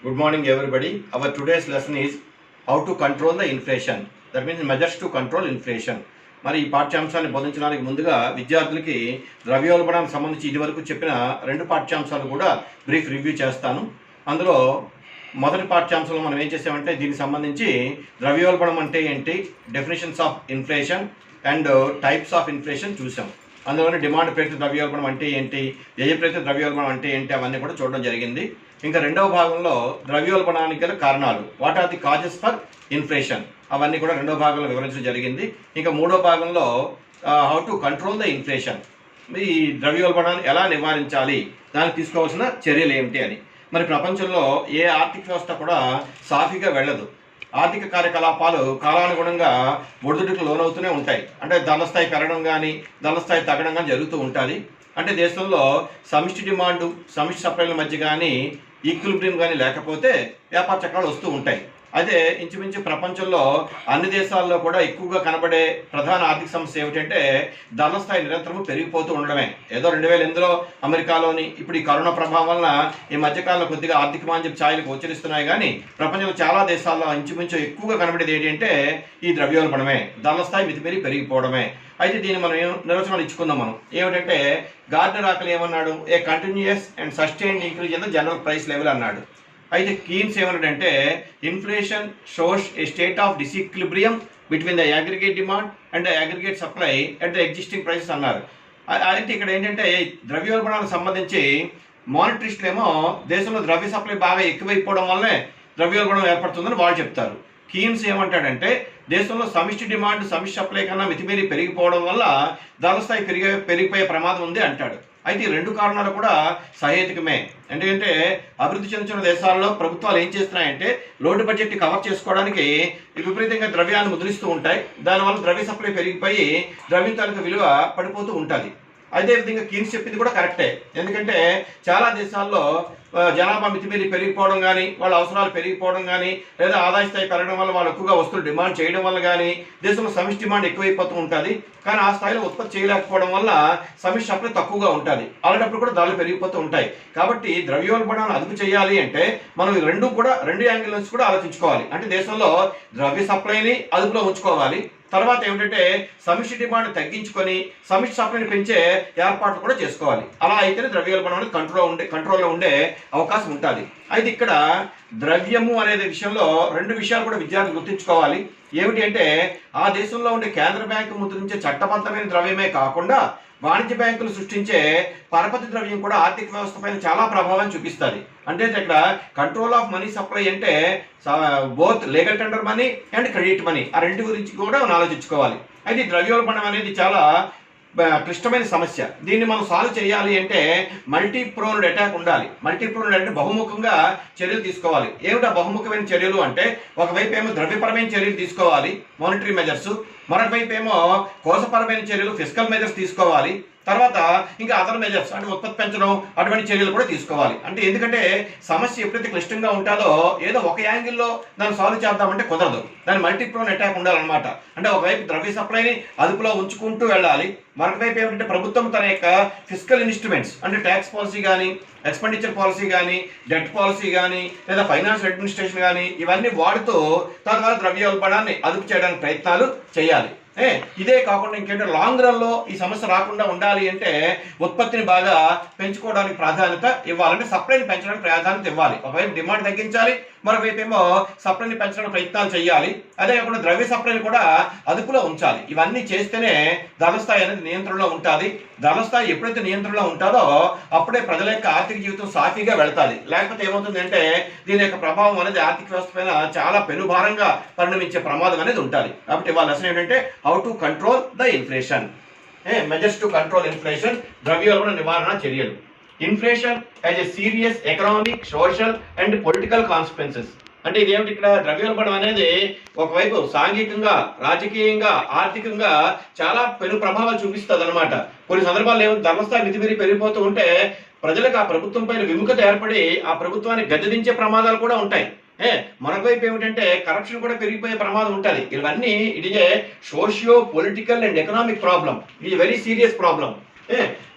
Good morning, everybody. Our today's lesson is how to control the inflation. That means measures to control inflation. మరి ఈ పాఠ్యాంశాన్ని బోధించడానికి ముందుగా విద్యార్థులకి ద్రవ్యోల్బణానికి సంబంధించి ఇదివరకు చెప్పిన రెండు పాఠ్యాంశాలు కూడా బ్రీఫ్ రివ్యూ చేస్తాను. అందులో మొదటి పాఠ్యాంశంలో మనం ఏం చేసామంటే దీనికి సంబంధించి ద్రవ్యోల్బణం అంటే ఏంటి, definitions of inflation and types of inflation చూసాం. అందులోనే డిమాండ్ ప్రేరిత ద్రవ్యోల్బణం అంటే ఏంటి, వ్యయ ప్రేరిత ద్రవ్యోల్బణం అంటే ఏంటి అవన్నీ కూడా చూడడం జరిగింది. ఇంకా రెండవ భాగంలో ద్రవ్యోల్బణానికి గల కారణాలు, what are the causes for inflation, అవన్నీ కూడా రెండవ భాగంలో వివరించడం జరిగింది. ఇంకా మూడో భాగంలో how to control the inflation, ఈ ద్రవ్యోల్బణాన్ని ఎలా నివారించాలి, దానికి తీసుకోవాల్సిన చర్యలు ఏమిటి అని. మరి ప్రపంచంలో ఏ ఆర్థిక వ్యవస్థ కూడా సాఫీగా వెళ్ళదు. ఆర్థిక కార్యకలాపాలు కాలానుగుణంగా ఒడిదుడుకు లోనవుతూనే ఉంటాయి. అంటే ధనస్థాయి పెరగడం కానీ ధనస్థాయి తగ్గడం కానీ జరుగుతూ ఉంటుంది. అంటే దేశంలో సమిష్టి డిమాండు సమిష్టి సప్లైల మధ్య కానీ ఈక్విలిబ్రియం కానీ లేకపోతే వ్యాపార చక్రాలు వస్తూ ఉంటాయి. అయితే ఇంచుమించు ప్రపంచంలో అన్ని దేశాల్లో కూడా ఎక్కువగా కనబడే ప్రధాన ఆర్థిక సమస్య ఏమిటంటే ధన స్థాయి నిరంతరము పెరిగిపోతూ ఉండడమే. ఏదో 2008లో అమెరికాలోని ఇప్పుడు ఈ కరోనా ప్రభావం వలన ఈ మధ్యకాలంలో కొద్దిగా ఆర్థిక మాంద్యం ఛాయలు గోచరిస్తున్నాయి. కానీ ప్రపంచంలో చాలా దేశాల్లో ఇంచుమించు ఎక్కువగా కనబడేది ఏంటంటే ఈ ద్రవ్యోల్బణమే, ధన స్థాయి మితిమీరి పెరిగిపోవడమే. అయితే దీన్ని మనం నిర్వచనాలు ఇచ్చుకుందాం. మనం ఏమిటంటే గార్డనర్ ఆకలి ఏమన్నాడు, a continuous and sustained increase in the general price level అన్నాడు. అయితే కీన్స్ ఏమన్నాడంటే inflation shows a state of disequilibrium between the aggregate demand and the aggregate supply at the existing prices అన్నారు. అయితే ఇక్కడ ఏంటంటే ద్రవ్యోల్బణానికి సంబంధించి మానిటరిస్టులు ఏమో దేశంలో ద్రవ్య సప్లై బాగా ఎక్కువైపోవడం వల్లనే ద్రవ్యోల్బణం ఏర్పడుతుందని వాళ్ళు చెప్తారు. కీన్స్ ఏమంటాడంటే దేశంలో సమిష్టి డిమాండ్ సమిష్టి సప్లై కన్నా మితిమీరి పెరిగిపోవడం వల్ల ధన స్థాయి పెరిగిపోయే ప్రమాదం ఉంది అంటాడు. అయితే ఈ రెండు కారణాలు కూడా సహేతుకమే. ఎందుకంటే అభివృద్ధి చెందుతున్న దేశాల్లో ప్రభుత్వాలు ఏం చేస్తున్నాయంటే లోటు బడ్జెట్ని కవర్ చేసుకోవడానికి విపరీతంగా ద్రవ్యాన్ని ముద్రిస్తూ ఉంటాయి. దానివల్ల ద్రవ్య సప్లై పెరిగిపోయి ద్రవ్యం తాలూకా విలువ పడిపోతూ ఉంటుంది. అదేవిధంగా కీన్స్ చెప్పింది కూడా కరెక్టే. ఎందుకంటే చాలా దేశాల్లో జనాభా మితిమీరి పెరిగిపోవడం కానీ, వాళ్ళ అవసరాలు పెరిగిపోవడం కానీ, లేదా ఆదాయ స్థాయి పెరగడం వల్ల వాళ్ళు ఎక్కువగా వస్తువులు డిమాండ్ చేయడం వల్ల కానీ దేశంలో సమిష్టి డిమాండ్ ఎక్కువైపోతూ ఉంటుంది. కానీ ఆ స్థాయిలో ఉత్పత్తి చేయలేకపోవడం వల్ల సమిష్టి సప్లై తక్కువగా ఉంటుంది. అలాంటప్పుడు కూడా ధరలు పెరిగిపోతూ ఉంటాయి. కాబట్టి ద్రవ్యోల్బణాన్ని అదుపు చేయాలి అంటే మనం రెండు యాంగిల్ నుంచి కూడా ఆలోచించుకోవాలి. అంటే దేశంలో ద్రవ్య సప్లైని అదుపులో ఉంచుకోవాలి. తర్వాత ఏమిటంటే సమిష్టి డిమాండ్ తగ్గించుకొని సమిష్టి సప్లైని పెంచే ఏర్పాట్లు కూడా చేసుకోవాలి. అలా అయితేనే ద్రవ్యోల్బణం అనేది కంట్రోల్లో ఉండే అవకాశం ఉంటుంది. అయితే ఇక్కడ ద్రవ్యము అనేది విషయంలో రెండు విషయాలు కూడా విద్యార్థులు గుర్తుంచుకోవాలి. ఏమిటి అంటే ఆ దేశంలో ఉండే కేంద్ర బ్యాంకు ముద్రించే చట్టబద్ధమైన ద్రవ్యమే కాకుండా వాణిజ్య బ్యాంకులు సృష్టించే పరపతి ద్రవ్యం కూడా ఆర్థిక వ్యవస్థ పైన చాలా ప్రభావం చూపిస్తుంది. అంటే ఇక్కడ కంట్రోల్ ఆఫ్ మనీ సప్లై అంటే both legal tender money and credit money, ఆ రెండు గురించి కూడా మనం ఆలోచించుకోవాలి. అయితే ద్రవ్యోల్బణం అనేది చాలా క్లిష్టమైన సమస్య. దీన్ని మనం సాల్వ్ చేయాలి అంటే మల్టీ ప్రోన్డ్ అటాక్ ఉండాలి. మల్టీ ప్రోన్డ్ అంటే బహుముఖంగా చర్యలు తీసుకోవాలి. ఏమిటా బహుముఖమైన చర్యలు అంటే ఒకవైపు ఏమో ద్రవ్యపరమైన చర్యలు తీసుకోవాలి, మానిటరీ మెజర్స్, మరొక వైపు ఏమో కోసపరమైన చర్యలు, ఫిస్కల్ మెజర్స్ తీసుకోవాలి. తర్వాత ఇంకా అదర్ మెజర్స్ అంటే ఉత్పత్తి పెంచడం, అటువంటి చర్యలు కూడా తీసుకోవాలి. అంటే ఎందుకంటే సమస్య ఎప్పుడైతే క్లిష్టంగా ఉంటుందో ఏదో ఒక యాంగిల్లో దాన్ని సాల్వ్ చేద్దామంటే కుదరదు. దాని మల్టీప్రోన్ అటాక్ ఉండాలన్నమాట. అంటే ఒకవైపు ద్రవ్య సప్లైని అదుపులో ఉంచుకుంటూ వెళ్ళాలి, మరొక వైపు ఏమిటంటే ప్రభుత్వం తన యొక్క ఫిస్కల్ ఇన్స్ట్రుమెంట్స్ అంటే ట్యాక్స్ పాలసీ కానీ, ఎక్స్పెండిచర్ పాలసీ కానీ, డెట్ పాలసీ కానీ, లేదా ఫైనాన్స్ అడ్మినిస్ట్రేషన్ కానీ ఇవన్నీ వాడుతూ తద్వారా ద్రవ్యోల్బణాన్ని అదుపు చేయడానికి ప్రయత్నాలు చేయాలి. ఇదే కాకుండా ఇంకేంటంటే లాంగ్ రన్లో ఈ సమస్య రాకుండా ఉండాలి అంటే ఉత్పత్తిని బాగా పెంచుకోవడానికి ప్రాధాన్యత ఇవ్వాలంటే సప్లైని పెంచడానికి ప్రాధాన్యత ఇవ్వాలి. ఒకవైపు డిమాండ్ తగ్గించాలి, మరోవైపు ఏమో సప్లైని పెంచడానికి ప్రయత్నాలు చేయాలి. అదే కాకుండా ద్రవ్య సప్లైని కూడా అదుపులో ఉంచాలి. ఇవన్నీ చేస్తేనే ధనస్థాయి అనేది నియంత్రణలో ఉంటుంది. ధనస్థాయి ఎప్పుడైతే నియంత్రణలో ఉంటుందో అప్పుడే ప్రజల యొక్క ఆర్థిక జీవితం సాఫీగా వెళతాది. లేకపోతే ఏమవుతుంది అంటే దీని యొక్క ప్రభావం అనేది ఆర్థిక వ్యవస్థ పైన చాలా పెనుభారంగా పరిణమించే ప్రమాదం అనేది ఉంటుంది. కాబట్టి వాళ్ళ లెసన్ ఏంటంటే how to control the inflation, measures to control inflation, ద్రవ్యోల్బణ నివారణ చర్యలు. Inflation as a serious economic, social and political consequences. అంటే ఇదేమిటి, ఇక్కడ ద్రవ్యోల్బణం అనేది ఒకవైపు సాంఘికంగా, రాజకీయంగా, ఆర్థికంగా చాలా పెను ప్రభావాలు చూపిస్తుంది అనమాట. కొన్ని సందర్భాల్లో ఏమో ధనస్థాయి మితిమీరి పెరిగిపోతూ ఉంటే ప్రజలకు ఆ ప్రభుత్వం పైన విముఖత ఏర్పడి ఆ ప్రభుత్వాన్ని గద్దెదించే ప్రమాదాలు కూడా ఉంటాయి. మరొక వైపు ఏమిటంటే కరప్షన్ కూడా పెరిగిపోయే ప్రమాదం ఉంటుంది. ఇవన్నీ it is a socio political and economic problem. It is very serious problem.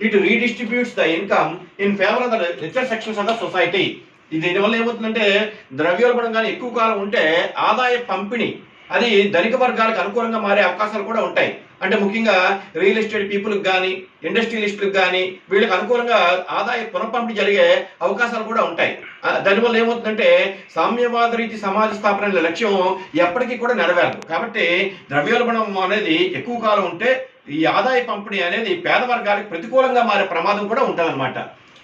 It redistributes the income in favor of the richer sections of the society. దీనివల్ల ఏమవుతుందంటే ద్రవ్యోల్బణం కానీ ఎక్కువ కాలం ఉంటే ఆదాయ పంపిణీ అది ధనిక వర్గాలకు అనుకూలంగా మారే అవకాశాలు కూడా ఉంటాయి. అంటే ముఖ్యంగా రియల్ ఎస్టేట్ పీపుల్కి కానీ ఇండస్ట్రియలిస్టులకు కానీ వీళ్ళకి అనుకూలంగా ఆదాయ పునఃపంపిణీ జరిగే అవకాశాలు కూడా ఉంటాయి. దానివల్ల ఏమవుతుందంటే సామ్యవాద రీతి సమాజ స్థాపన లక్ష్యం ఎప్పటికీ కూడా నెరవేరదు. కాబట్టి ద్రవ్యోల్బణం అనేది ఎక్కువ కాలం ఉంటే ఈ ఆదాయ పంపిణీ అనేది పేద వర్గాలకు ప్రతికూలంగా మారే ప్రమాదం కూడా ఉంటుందన్నమాట.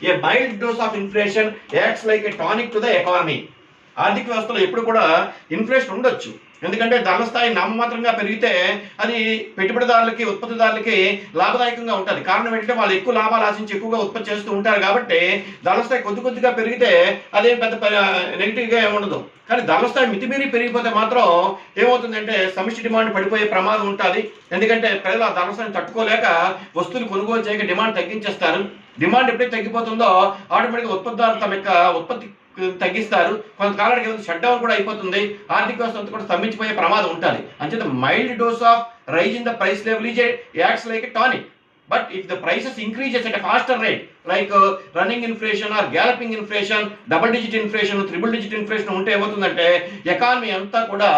A mild dose of inflation acts like A tonic to the economy. ఆర్థిక వ్యవస్థలో ఎప్పుడు కూడా ఇన్ఫ్లేషన్ ఉండొచ్చు, ఎందుకంటే ధరల స్థాయి నామమాత్రంగా పెరిగితే అది పెట్టుబడిదారులకి ఉత్పత్తిదారులకి లాభదాయకంగా ఉంటుంది. కారణం ఏంటంటే వాళ్ళు ఎక్కువ లాభాలు ఆశించి ఎక్కువగా ఉత్పత్తి చేస్తూ ఉంటారు. కాబట్టి ధరల స్థాయి కొద్దిగా పెరిగితే అదేం పెద్ద నెగిటివ్గా ఏముండదు. కానీ ధరల స్థాయి మితిమీరి పెరిగిపోతే మాత్రం ఏమవుతుందంటే సమిష్టి డిమాండ్ పడిపోయే ప్రమాదం ఉంటుంది. ఎందుకంటే ప్రజలు ఆ ధరల స్థాయిని తట్టుకోలేక వస్తువులు కొనుగోలు చేయక డిమాండ్ తగ్గించేస్తారు. డిమాండ్ ఎప్పుడైతే తగ్గిపోతుందో ఆటోమేటిక్గా ఉత్పత్తిదారులు తమ యొక్క ఉత్పత్తి తగ్గిస్తారు. కొంతకాలానికి షట్ డౌన్ కూడా అయిపోతుంది. ఆర్థిక వ్యవస్థ అంతా కూడా స్తంభించిపోయే ప్రమాదం ఉంటుంది. అంచేత mild dose of rise in the price level is acts like a tonic. But if the prices increases at a faster rate like running inflation or galloping inflation, double digit inflation, triple digit inflation ఉంటే ఏమవుతుందంటే economy అంతా కూడా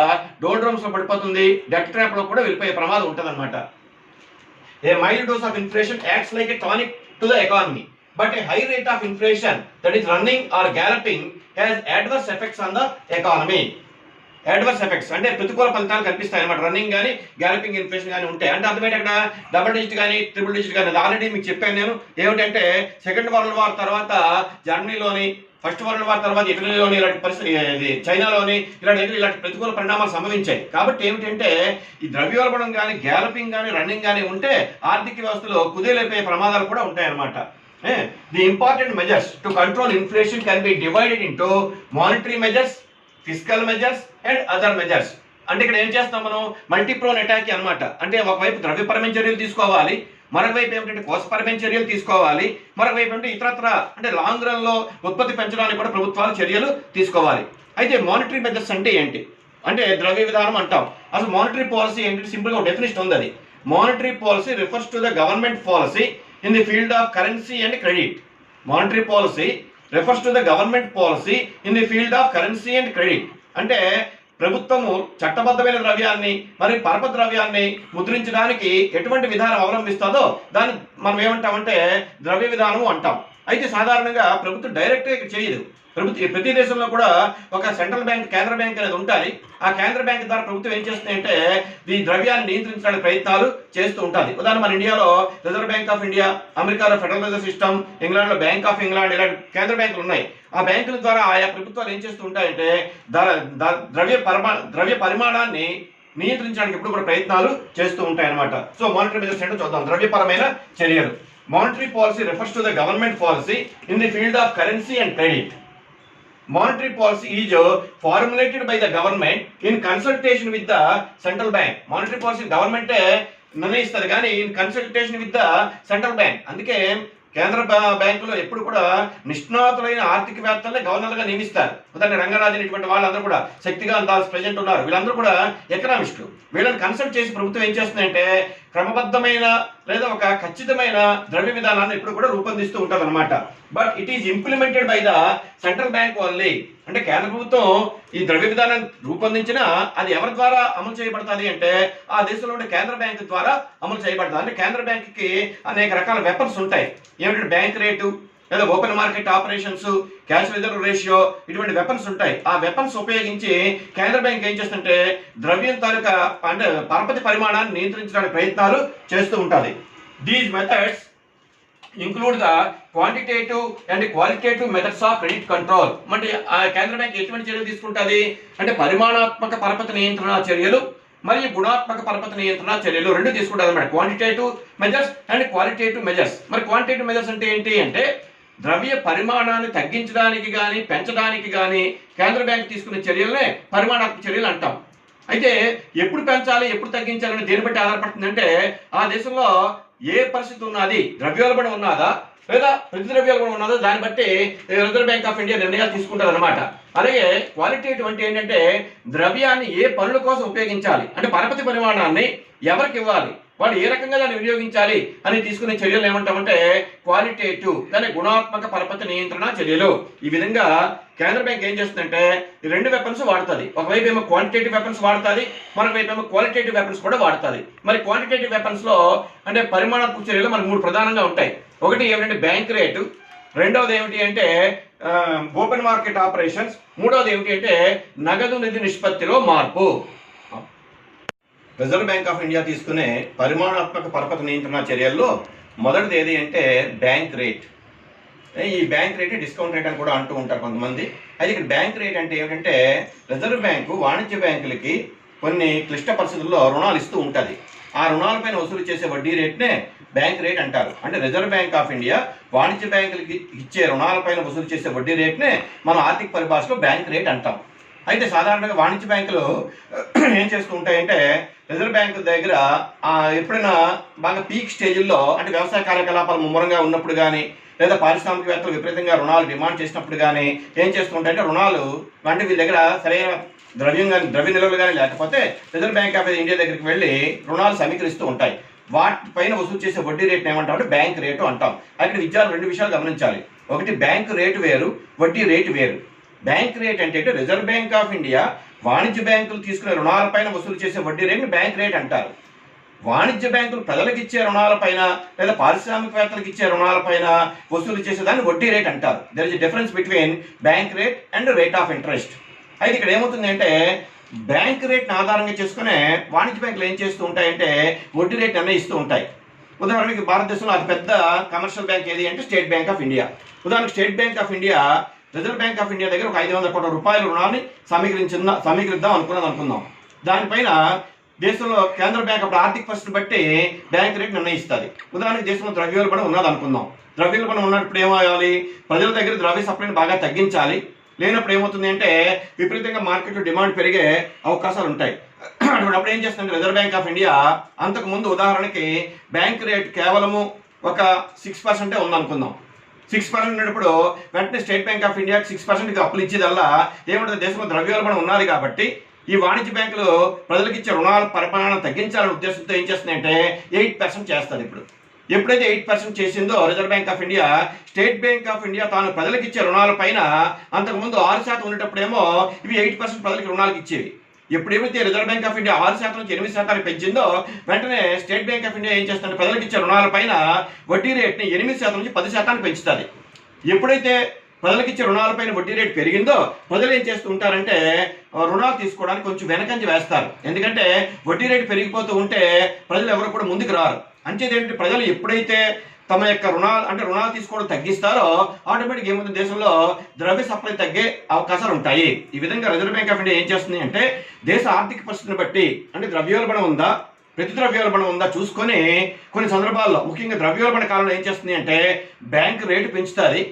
doldrums లో పడిపోతుంది, debt trap లో కూడా వెళ్ళిపోయే ప్రమాదం ఉంటుంది అనమాట. A mild dose of inflation acts like a tonic to the economy. But a high rate of inflation that is running or galloping has adverse effects on the economy. Adverse effects అంటే ప్రతికూల ఫలితాలు కనిపిస్తాయి అనమాట. Running కానీ galloping inflation కానీ ఉంటాయి. అంటే అర్థమైతే అక్కడ డబుల్ డిజిట్ కానీ ట్రిపుల్ డిజిట్ కానీ ఆల్రెడీ మీకు చెప్పాను నేను. ఏమిటంటే సెకండ్ వరల్డ్ వార్ తర్వాత జర్మనీలోని, ఫస్ట్ వరల్డ్ వార్ తర్వాత ఇటలీలోని ఇలాంటి పరిస్థితి, చైనాలోని ఇలాంటి ప్రతికూల పరిణామాలు సంభవించాయి. కాబట్టి ఏమిటంటే ఈ ద్రవ్యోల్బణం కానీ గ్యాలపింగ్ కానీ రన్నింగ్ కానీ ఉంటే ఆర్థిక వ్యవస్థలో కుదేలైపోయే ప్రమాదాలు కూడా ఉంటాయన్నమాట. The important measures to control inflation can be divided into monetary measures, fiscal measures and other measures. అంటే ఇక్కడ ఏం చేస్తాం మనం, మల్టీప్రోన్ అటాక్ అన్నమాట. అంటే ఒకవైపు ద్రవ్యపరమైన చర్యలు తీసుకోవాలి, మరొక వైపు ఏమిటంటే కోసపరమైన చర్యలు తీసుకోవాలి, మరొక వైపు అంటే ఇతరత్ర అంటే లాంగ్ రన్ లో ఉత్పత్తి పెంచడానికి కూడా ప్రభుత్వాలు చర్యలు తీసుకోవాలి. అయితే మానిటరీ మెజర్స్ అంటే ఏంటి అంటే ద్రవ్య విధానం అంటాం. అసలు మానిటరీ పాలసీ ఏంటి, సింపుల్ గా డెఫినేషన్ ఉంది. అది monetary policy refers to the government policy in the field of currency and credit. Monetary policy refers to the government policy in the field of currency and credit. అంటే ప్రభుత్వము చట్టబద్ధమైన ద్రవ్యాన్ని మరియు పరప ద్రవ్యాన్ని ముద్రించడానికి ఎటువంటి విధానం అవలంబిస్తుందో దాన్ని మనం ఏమంటామంటే ద్రవ్య విధానము అంటాం. అయితే సాధారణంగా ప్రభుత్వం డైరెక్ట్గా ఇక్కడ చేయదు. ప్రతి దేశంలో కూడా ఒక సెంట్రల్ బ్యాంక్, కేంద్ర బ్యాంక్ అనేది ఉంటుంది. ఆ కేంద్ర బ్యాంక్ ద్వారా ప్రభుత్వం ఏం చేస్తుందంటే ఈ ద్రవ్యాన్ని నియంత్రించడానికి ప్రయత్నాలు చేస్తూ ఉంటుంది. ఉదాహరణ మన ఇండియాలో రిజర్వ్ బ్యాంక్ ఆఫ్ ఇండియా, అమెరికాలో ఫెడరల్ రిజర్వ్ సిస్టమ్, ఇంగ్లాండ్లో బ్యాంక్ ఆఫ్ ఇంగ్లాండ్, ఇలాంటి కేంద్ర బ్యాంకులు ఉన్నాయి. ఆ బ్యాంకుల ద్వారా ఆయా ప్రభుత్వాలు ఏం చేస్తూ ఉంటాయంటే ద్రవ్య పరిమాణాన్ని నియంత్రించడానికి ఎప్పుడు కూడా ప్రయత్నాలు చేస్తూ ఉంటాయి అన్నమాట. సో మానిటరీ మెజర్స్ ఏంటో చూద్దాం. ద్రవ్యపరమైన చర్యలు. Monetary policy refers to the government policy in the field of currency and credit. Monetary policy is formulated by the government in consultation with the central bank. Monetary policy government నిర్ణయిస్తుంది కానీ in consultation with the central bank. అందుకే కేంద్ర బ్యాంకులో ఎప్పుడు కూడా నిష్ణాతులైన ఆర్థికవేత్తలనే గవర్నర్గా నియమిస్తారు. ఉదాహరణ రంగరాజన్ ఇటువంటి వాళ్ళందరూ కూడా శక్తికాంత్ దాస్ ప్రెజెంట్ ఉన్నారు. వీళ్ళందరూ కూడా ఎకనామిస్టులు. వీళ్ళని కన్సల్ట్ చేసి ప్రభుత్వం ఏం చేస్తుందంటే క్రమబద్ధమైన లేదా ఒక ఖచ్చితమైన ద్రవ్య విధానాన్ని ఎప్పుడు కూడా రూపొందిస్తూ ఉంటుంది అనమాట. But it is implemented by the central bank only. అంటే కేంద్ర ప్రభుత్వం ఈ ద్రవ్య విధానాన్ని రూపొందించినా అది ఎవరి ద్వారా అమలు చేయబడుతుంది అంటే ఆ దేశంలో ఉండే కేంద్ర బ్యాంక్ ద్వారా అమలు చేయబడుతుంది. అంటే కేంద్ర బ్యాంక్కి అనేక రకాల వెపన్స్ ఉంటాయి. ఏమిటంటే బ్యాంక్ రేటు లేదా open market operations, cash reserve ratio, ఇటువంటి వెపన్స్ ఉంటాయి. ఆ వెపన్స్ ఉపయోగించి కేంద్ర బ్యాంక్ ఏం చేస్తుంటే ద్రవ్యం తాలూకా అంటే పరపతి పరిమాణాన్ని నియంత్రించడానికి ప్రయత్నాలు చేస్తూ ఉంటుంది. These methods include the quantitative and qualitative methods of credit control. అంటే ఆ కేంద్ర బ్యాంక్ ఎటువంటి చర్యలు తీసుకుంటుంది అంటే పరిమాణాత్మక పరపతి నియంత్రణ చర్యలు మరియు గుణాత్మక పరపతి నియంత్రణ చర్యలు రెండు తీసుకుంటుంది అన్నమాట. Quantitative measures and qualitative measures. మరి క్వాంటిటేటివ్ మెజర్స్ అంటే ఏంటి అంటే ద్రవ్య పరిమాణాన్ని తగ్గించడానికి కానీ పెంచడానికి కానీ కేంద్ర బ్యాంక్ తీసుకునే చర్యలనే పరిమాణాత్మక చర్యలు అంటాం. అయితే ఎప్పుడు పెంచాలి ఎప్పుడు తగ్గించాలని దేని బట్టి ఆధారపడుతుందంటే ఆ దేశంలో ఏ పరిస్థితి ఉన్నది, ద్రవ్యోల్బణం ఉన్నదా లేదా ప్రతి ద్రవ్యోల్బణం ఉన్నదో దాన్ని బట్టి రిజర్వ్ బ్యాంక్ ఆఫ్ ఇండియా నిర్ణయాలు తీసుకుంటుంది అనమాట. అలాగే క్వాలిటేటివ్ అంటే ఏంటంటే ద్రవ్యాన్ని ఏ పనుల కోసం ఉపయోగించాలి అంటే పరపతి పరిమాణాన్ని ఎవరికి ఇవ్వాలి, వాళ్ళు ఏ రకంగా దాన్ని వినియోగించాలి అని తీసుకునే చర్యలు ఏమంటామంటే క్వాలిటేటివ్, దాని గుణాత్మక పరపతి నియంత్రణ చర్యలు. ఈ విధంగా కేంద్ర బ్యాంక్ ఏం చేస్తుందంటే ఈ రెండు వెపన్స్ వాడుతుంది. ఒకవైపు ఏమో క్వాంటిటేటివ్ వెపన్స్ వాడుతుంది, మరొక వైపు ఏమో క్వాలిటేటివ్ వెపన్స్ కూడా వాడుతుంది. మరి క్వాంటిటేటివ్ వెపన్స్ లో అంటే పరిమాణాత్మక చర్యలు మనకు 3 ప్రధానంగా ఉంటాయి. ఒకటి ఏమిటంటే బ్యాంక్ రేటు, రెండవది ఏమిటి అంటే ఓపెన్ మార్కెట్ ఆపరేషన్స్, మూడవది ఏమిటి అంటే నగదు నిధి నిష్పత్తిలో మార్పు. రిజర్వ్ బ్యాంక్ ఆఫ్ ఇండియా తీసుకునే పరిమాణాత్మక పరపతి నియంత్రణ చర్యల్లో మొదటిది ఏది అంటే బ్యాంక్ రేట్. ఈ బ్యాంక్ రేట్ డిస్కౌంట్ రేట్ అని కూడా అంటూ ఉంటారు కొంతమంది. అయితే ఇక్కడ బ్యాంక్ రేట్ అంటే ఏమిటంటే రిజర్వ్ బ్యాంకు వాణిజ్య బ్యాంకులకి కొన్ని క్లిష్ట పరిస్థితుల్లో రుణాలు ఇస్తూ ఉంటుంది. ఆ రుణాలపైన వసూలు చేసే వడ్డీ రేట్నే బ్యాంక్ రేట్ అంటారు. అంటే రిజర్వ్ బ్యాంక్ ఆఫ్ ఇండియా వాణిజ్య బ్యాంకులకి ఇచ్చే రుణాలపైన వసూలు చేసే వడ్డీ రేట్నే మన ఆర్థిక పరిభాషలో బ్యాంక్ రేట్ అంటాం. అయితే సాధారణంగా వాణిజ్య బ్యాంకులు ఏం చేస్తూ ఉంటాయంటే రిజర్వ్ బ్యాంకు దగ్గర ఎప్పుడైనా బాగా పీక్ స్టేజ్ల్లో అంటే వ్యవసాయ కార్యకలాపాలు ముమ్మరంగా ఉన్నప్పుడు కానీ లేదా పారిశ్రామికవేత్తలు విపరీతంగా రుణాలు డిమాండ్ చేసినప్పుడు కానీ ఏం చేస్తూ ఉంటాయంటే రుణాలు అంటే వీళ్ళ దగ్గర సరైన ద్రవ్య నిల్వలు కానీ లేకపోతే రిజర్వ్ బ్యాంక్ ఆఫ్ ఇండియా దగ్గరికి వెళ్ళి రుణాలు సమీకరిస్తూ ఉంటాయి. వాటిపైన వసూలు చేసే వడ్డీ రేట్ ఏమంటామంటే బ్యాంక్ రేటు అంటాం. అక్కడ విద్యార్థులు 2 విషయాలు గమనించాలి. ఒకటి బ్యాంక్ రేటు వేరు, వడ్డీ రేటు వేరు. బ్యాంక్ రేట్ అంటే రిజర్వ్ బ్యాంక్ ఆఫ్ ఇండియా వాణిజ్య బ్యాంకులు తీసుకునే రుణాలపైన వసూలు చేసే వడ్డీ రేటుని బ్యాంక్ రేట్ అంటారు. వాణిజ్య బ్యాంకులు ప్రజలకు ఇచ్చే రుణాలపైన లేదా పారిశ్రామికవేత్తలకు ఇచ్చే రుణాలపైన వసూలు చేసేదాన్ని వడ్డీ రేట్ అంటారు. There is a difference between bank rate and rate of interest. అయితే ఇక్కడ ఏమవుతుంది అంటే బ్యాంక్ రేట్ని ఆధారంగా చేసుకునే వాణిజ్య బ్యాంకులు ఏం చేస్తూ ఉంటాయంటే వడ్డీ రేట్ నిర్ణయిస్తూ ఉంటాయి. ఉదాహరణకి భారతదేశంలో అతిపెద్ద కమర్షియల్ బ్యాంక్ ఏది అంటే స్టేట్ బ్యాంక్ ఆఫ్ ఇండియా. ఉదాహరణకు state bank of India reserve bank of India దగ్గర ఒక 500 కోట్ల రూపాయల రుణాన్ని సమీకరిద్దాం అనుకుందాం. దానిపైన దేశంలో కేంద్ర బ్యాంక్ అప్పుడు ఆర్థిక పరిస్థితిని బట్టి బ్యాంక్ రేట్ నిర్ణయిస్తుంది. ఉదాహరణకి దేశంలో ద్రవ్యోల్బణం ఉన్నది అనుకుందాం. ద్రవ్యోల్బణం ఉన్నప్పుడు ఏమవ్వాలి, ప్రజల దగ్గర ద్రవ్య సప్లైని బాగా తగ్గించాలి. లేనప్పుడు ఏమవుతుంది అంటే విపరీతంగా మార్కెట్లో డిమాండ్ పెరిగే అవకాశాలు ఉంటాయి. అప్పుడు ఏం చేస్తుందంటే రిజర్వ్ బ్యాంక్ ఆఫ్ ఇండియా అంతకుముందు ఉదాహరణకి బ్యాంక్ రేట్ కేవలము ఒక 6% ఉందనుకుందాం. 6% ఉన్నప్పుడు వెంటనే స్టేట్ బ్యాంక్ ఆఫ్ ఇండియాకి 6% అప్పులు ఇచ్చేదల్లా ఏముంటుంది, దేశంలో ద్రవ్యోల్బణం ఉన్నది కాబట్టి ఈ వాణిజ్య బ్యాంకులు ప్రజలకు ఇచ్చే రుణాల పరిమాణం తగ్గించాలనే ఉద్దేశంతో ఏం చేస్తున్నాయంటే 8% చేస్తుంది. ఇప్పుడు ఎప్పుడైతే 8% చేసిందో reserve bank of India, state bank of India తాను ప్రజలకు ఇచ్చే రుణాల పైన అంతకుముందు 6% ఉండేటప్పుడేమో ఇవి 8% ప్రజలకు రుణాలకు ఇచ్చేవి. ఎప్పుడైతే రిజర్వ్ బ్యాంక్ ఆఫ్ ఇండియా 6% నుంచి 8% పెంచిందో వెంటనే స్టేట్ బ్యాంక్ ఆఫ్ ఇండియా ఏం చేస్తుంది, ప్రజలకు ఇచ్చే రుణాల పైన వడ్డీ రేట్ని 8% నుంచి 10% పెంచుతుంది. ఎప్పుడైతే ప్రజలకు ఇచ్చే రుణాలపైన వడ్డీ రేటు పెరిగిందో ప్రజలు ఏం చేస్తూ ఉంటారంటే రుణాలు తీసుకోవడానికి కొంచెం వెనకంజ వేస్తారు. ఎందుకంటే వడ్డీ రేటు పెరిగిపోతూ ఉంటే ప్రజలు ఎవరు కూడా ముందుకు రారు. అంచేదేంటి, ప్రజలు ఎప్పుడైతే తమ యొక్క రుణాలు తీసుకోవడం తగ్గిస్తారో ఆటోమేటిక్ ఏముంది, దేశంలో ద్రవ్య సప్లై తగ్గే అవకాశాలు ఉంటాయి. ఈ విధంగా రిజర్వ్ బ్యాంక్ ఆఫ్ ఇండియా ఏం చేస్తుంది అంటే దేశ ఆర్థిక పరిస్థితిని బట్టి అంటే ద్రవ్యోల్బణం ఉందా, ప్రతి ద్రవ్యోల్బణం ఉందా చూసుకొని కొన్ని సందర్భాల్లో ముఖ్యంగా ద్రవ్యోల్బణ కాలంలో ఏం చేస్తుంది అంటే బ్యాంక్ రేటు పెంచుతుంది.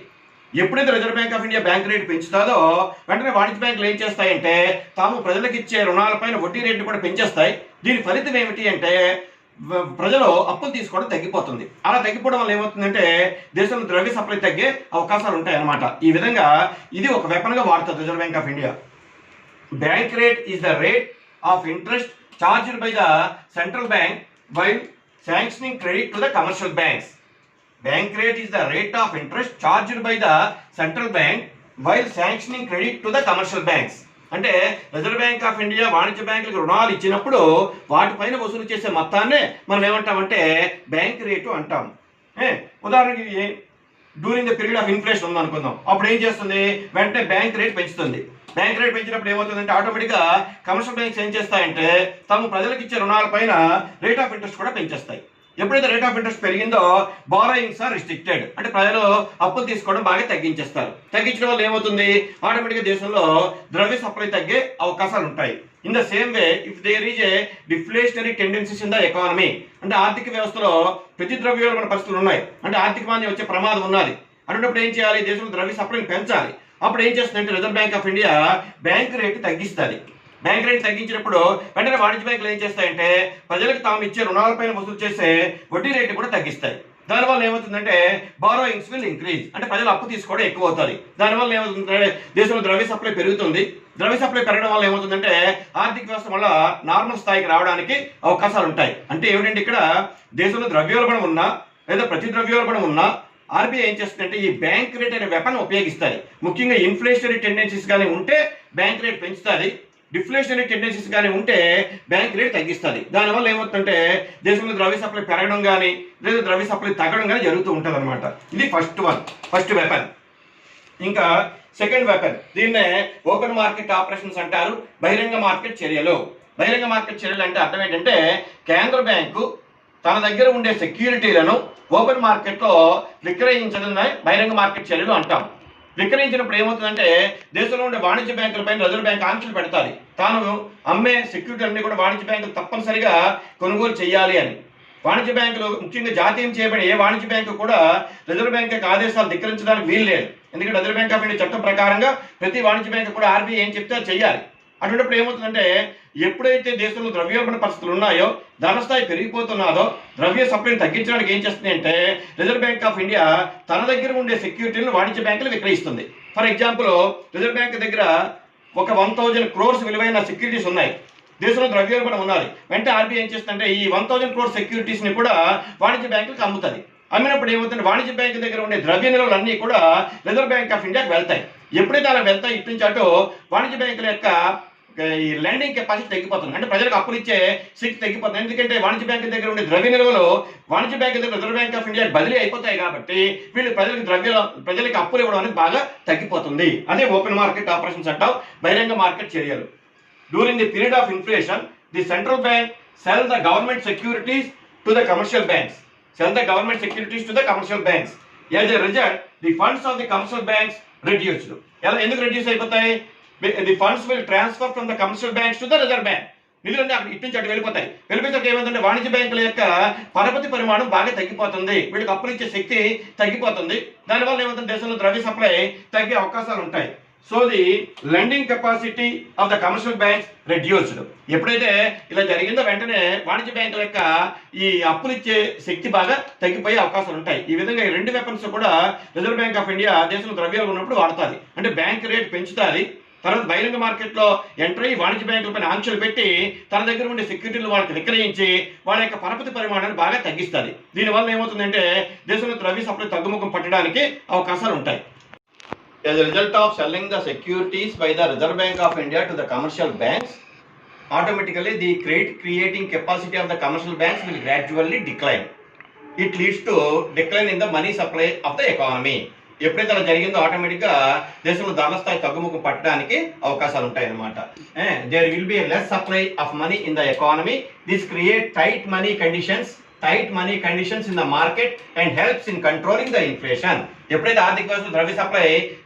ఎప్పుడైతే reserve bank of India bank rate పెంచుతుందో వెంటనే వాణిజ్య బ్యాంకులు ఏం చేస్తాయంటే తాము ప్రజలకు ఇచ్చే రుణాలపైన వడ్డీ రేటు కూడా పెంచేస్తాయి. దీని ఫలితం ఏమిటి అంటే ప్రజలు అప్పులు తీసుకోవడం తగ్గిపోతుంది. అలా తగ్గిపోవడం వల్ల ఏమవుతుందంటే దేశంలో ద్రవ్య సప్లై తగ్గే అవకాశాలు ఉంటాయి అన్నమాట. ఈ విధంగా ఇది ఒక వెపన్గా వాడుతుంది reserve bank of India. Bank rate is the rate of interest charged by the central bank while sanctioning credit to the commercial banks. Bank rate is the rate of interest charged by the central bank while sanctioning credit to the commercial banks. అంటే reserve bank of India వాణిజ్య బ్యాంకులకు రుణాలు ఇచ్చినప్పుడు వాటిపైన వసూలు చేసే మొత్తాన్నే మనం ఏమంటామంటే బ్యాంక్ రేటు అంటాం. ఉదాహరణకి during the period of inflation ఉందనుకుందాం. అప్పుడు ఏం చేస్తుంది, వెంటనే బ్యాంక్ రేట్ పెంచుతుంది. బ్యాంక్ రేట్ పెంచినప్పుడు ఏమవుతుందంటే ఆటోమేటిక్గా కమర్షియల్ బ్యాంక్స్ ఏం చేస్తాయంటే తాము ప్రజలకు ఇచ్చే రుణాలపైన రేట్ ఆఫ్ ఇంట్రెస్ట్ కూడా పెంచేస్తాయి. ఎప్పుడైతే రేట్ ఆఫ్ ఇంట్రెస్ట్ పెరిగిందో బారోయింగ్స్ ఆర్ రిస్ట్రిక్టెడ్, అంటే ప్రజలు అప్పులు తీసుకోవడం బాగా తగ్గించేస్తారు. తగ్గించడం వల్ల ఏమవుతుంది, ఆటోమేటిక్గా దేశంలో ద్రవ్య సప్లై తగ్గే అవకాశాలు ఉంటాయి. In the same way if there is a deflationary tendencies in the economy, అంటే ఆర్థిక వ్యవస్థలో ప్రతి ద్రవ్యోల్బణ పరిస్థితులు ఉన్నాయి, అంటే ఆర్థిక మాంద్యం వచ్చే ప్రమాదం ఉన్నది. అటువంటిప్పుడు ఏం చేయాలి, దేశంలో ద్రవ్య సప్లైని పెంచాలి. అప్పుడు ఏం చేస్తుందంటే reserve bank of India bank rate తగ్గిస్తుంది. బ్యాంక్ రేట్ తగ్గించినప్పుడు వెంటనే వాణిజ్య బ్యాంకులు ఏం చేస్తాయంటే ప్రజలకు తాము ఇచ్చే రుణాలపైన వసూలు చేసే వడ్డీ రేటు కూడా తగ్గిస్తాయి. దానివల్ల ఏమవుతుందంటే బారోయింగ్స్ విల్ ఇంక్రీజ్, అంటే ప్రజలు అప్పు తీసుకోవడం ఎక్కువ అవుతుంది. దానివల్ల ఏమవుతుందంటే దేశంలో ద్రవ్య సప్లై పెరుగుతుంది. ద్రవ్య సప్లై పెరగడం వల్ల ఏమవుతుందంటే ఆర్థిక వ్యవస్థ వల్ల నార్మల్ స్థాయికి రావడానికి అవకాశాలు ఉంటాయి. అంటే ఏమిటంటే ఇక్కడ దేశంలో ద్రవ్యోల్బణం ఉన్నా లేదా ప్రతి ద్రవ్యోల్బణం ఉన్నా ఆర్బీఐ ఏం చేస్తుందంటే ఈ బ్యాంక్ రేట్ అనే వెపన్ ఉపయోగిస్తుంది. ముఖ్యంగా ఇన్ఫ్లేషనరీ టెండెన్సీస్ కానీ ఉంటే బ్యాంక్ రేట్ పెంచుతుంది, డిఫ్లేషనరీ టెండెన్సీస్ కానీ ఉంటే బ్యాంక్ రేట్ తగ్గిస్తుంది. దానివల్ల ఏమవుతుందంటే దేశంలో ద్రవ్య సప్లై పెరగడం కానీ లేదా ద్రవ్య సప్లై తగ్గడం కానీ జరుగుతూ ఉంటుంది అనమాట. ఇది ఫస్ట్ వెపన్. ఇంకా సెకండ్ వెపన్, దీన్నే ఓపెన్ మార్కెట్ ఆపరేషన్స్ అంటారు. బహిరంగ మార్కెట్ చర్యలు. బహిరంగ మార్కెట్ చర్యలు అంటే అర్థం ఏంటంటే కేంద్ర బ్యాంకు తన దగ్గర ఉండే సెక్యూరిటీలను ఓపెన్ మార్కెట్లో విక్రయించడాన్ని బహిరంగ మార్కెట్ చర్యలు అంటాం. విక్రయించినప్పుడు ఏమవుతుందంటే దేశంలో ఉండే వాణిజ్య బ్యాంకులపైన రిజర్వ్ బ్యాంక్ ఆంక్షలు పెడతాది. తాను అమ్మే సెక్యూరిటీలన్నీ కూడా వాణిజ్య బ్యాంకులు తప్పనిసరిగా కొనుగోలు చేయాలి అని. వాణిజ్య బ్యాంకులు ముఖ్యంగా జాతీయం చేయబడే ఏ వాణిజ్య బ్యాంకు కూడా రిజర్వ్ బ్యాంక్ యొక్క ఆదేశాలు ధిక్కరించడానికి వీలు లేదు. ఎందుకంటే రిజర్వ్ బ్యాంక్ ఆఫ్ ఇండియా చట్టం ప్రకారంగా ప్రతి వాణిజ్య బ్యాంకు కూడా ఆర్బీఐ ఏం చెప్తే చేయాలి. అటువంటిప్పుడు ఏమవుతుందంటే ఎప్పుడైతే దేశంలో ద్రవ్యోల్బణ పరిస్థితులు ఉన్నాయో, ధనస్థాయి పెరిగిపోతున్నాదో, ద్రవ్య సప్లైని తగ్గించడానికి ఏం చేస్తుంది అంటే రిజర్వ్ బ్యాంక్ ఆఫ్ ఇండియా తన దగ్గర ఉండే సెక్యూరిటీలను వాణిజ్య బ్యాంకులు విక్రయిస్తుంది. ఫర్ ఎగ్జాంపుల్ రిజర్వ్ బ్యాంక్ దగ్గర ఒక 1000 crores విలువైన సెక్యూరిటీస్ ఉన్నాయి. దేశంలో ద్రవ్యోల్బణం ఉన్నది. వెంటనే ఆర్బీఐ ఏం చేస్తుందంటే ఈ 1000 crores సెక్యూరిటీస్ని కూడా వాణిజ్య బ్యాంకులకు అమ్ముతుంది. అమ్మినప్పుడు ఏమవుతుంది, వాణిజ్య బ్యాంకు దగ్గర ఉండే ద్రవ్య నిల్వలు అన్నీ కూడా రిజర్వ్ బ్యాంక్ ఆఫ్ ఇండియాకి వెళ్తాయి. ఎప్పుడైతే అలా వెళ్తాయి ఇటు నుంచి అటు వాణిజ్య బ్యాంకుల యొక్క ఈ లెండింగ్ కెపాసిటీ తగ్గిపోతుంది. అంటే ప్రజలకు అప్పులు ఇచ్చే శక్తి తగ్గిపోతుంది. ఎందుకంటే వాణిజ్య బ్యాంకు దగ్గర ఉండే ద్రవ్య నిల్వలు వాణిజ్య బ్యాంకు దగ్గర రిజర్వ్ బ్యాంక్ ఆఫ్ ఇండియా బదిలీ అయిపోతాయి కాబట్టి వీళ్ళు ప్రజలకు అప్పులు ఇవ్వడం అనేది బాగా తగ్గిపోతుంది. అదే ఓపెన్ మార్కెట్ ఆపరేషన్స్ అంటాం, బహిరంగ మార్కెట్ చర్యలు. During the period of inflation the central bank cell the government securities to the commercial banks. Sell the government securities to the commercial banks. As a result, the funds of the commercial banks reduced. ఎందుకు reduce అయిపోతాయి? The funds will transfer from the commercial banks to the reserve bank. నిధులన్నీ అక్కడ ఇటు నుంచి అటు వెళ్ళిపోతాయి. వెళ్ళిపోతే ఏమైందంటే వాణిజ్య బ్యాంకుల యొక్క పరపతి పరిమాణం బాగా తగ్గిపోతుంది. వీళ్ళకి అప్పులు ఇచ్చే శక్తి తగ్గిపోతుంది. దానివల్ల ఏమవుతుంది, దేశంలో ద్రవ్య సప్లై తగ్గే అవకాశాలు ఉంటాయి. So the lending capacity of the commercial banks reduced. ఎప్పుడైతే ఇలా జరిగిందో వెంటనే వాణిజ్య బ్యాంకుల యొక్క ఈ అప్పులు ఇచ్చే శక్తి బాగా తగ్గిపోయే అవకాశాలు ఉంటాయి. ఈ విధంగా ఈ రెండు వెపన్స్ కూడా రిజర్వ్ బ్యాంక్ ఆఫ్ ఇండియా దేశంలో ద్రవ్యాలు ఉన్నప్పుడు వాడుతుంది. అంటే బ్యాంక్ రేట్ పెంచుతుంది, తర్వాత బహిరంగ మార్కెట్లో ఎంటర్ అయ్యి వాణిజ్య బ్యాంకులపైన ఆంక్షలు పెట్టి తన దగ్గర ఉండే సెక్యూరిటీలు వాళ్ళకి విక్రయించి వాళ్ళ యొక్క పరపతి పరిమాణాన్ని బాగా తగ్గిస్తుంది. దీనివల్ల ఏమవుతుందంటే దేశంలో ద్రవ్య సప్లై తగ్గుముఖం పట్టడానికి అవకాశాలు ఉంటాయి. As a result of selling the securities by the Reserve Bank of India to the commercial banks, automatically the credit creating capacity of the commercial banks will gradually decline. It leads to decline in the money supply of the economy. ఎప్పుడైతే అలా జరిగిందో ఆటోమేటిక్గా దేశంలో ధరల స్థాయి తగ్గుముఖం పట్టడానికి అవకాశాలు ఉంటాయి అన్నమాట. There will be less supply of money in the economy. This create tight money conditions in the market and helps in controlling the inflation. ఎప్పుడైతే ఆర్థిక వ్యవస్థ ద్రవ్య సప్లై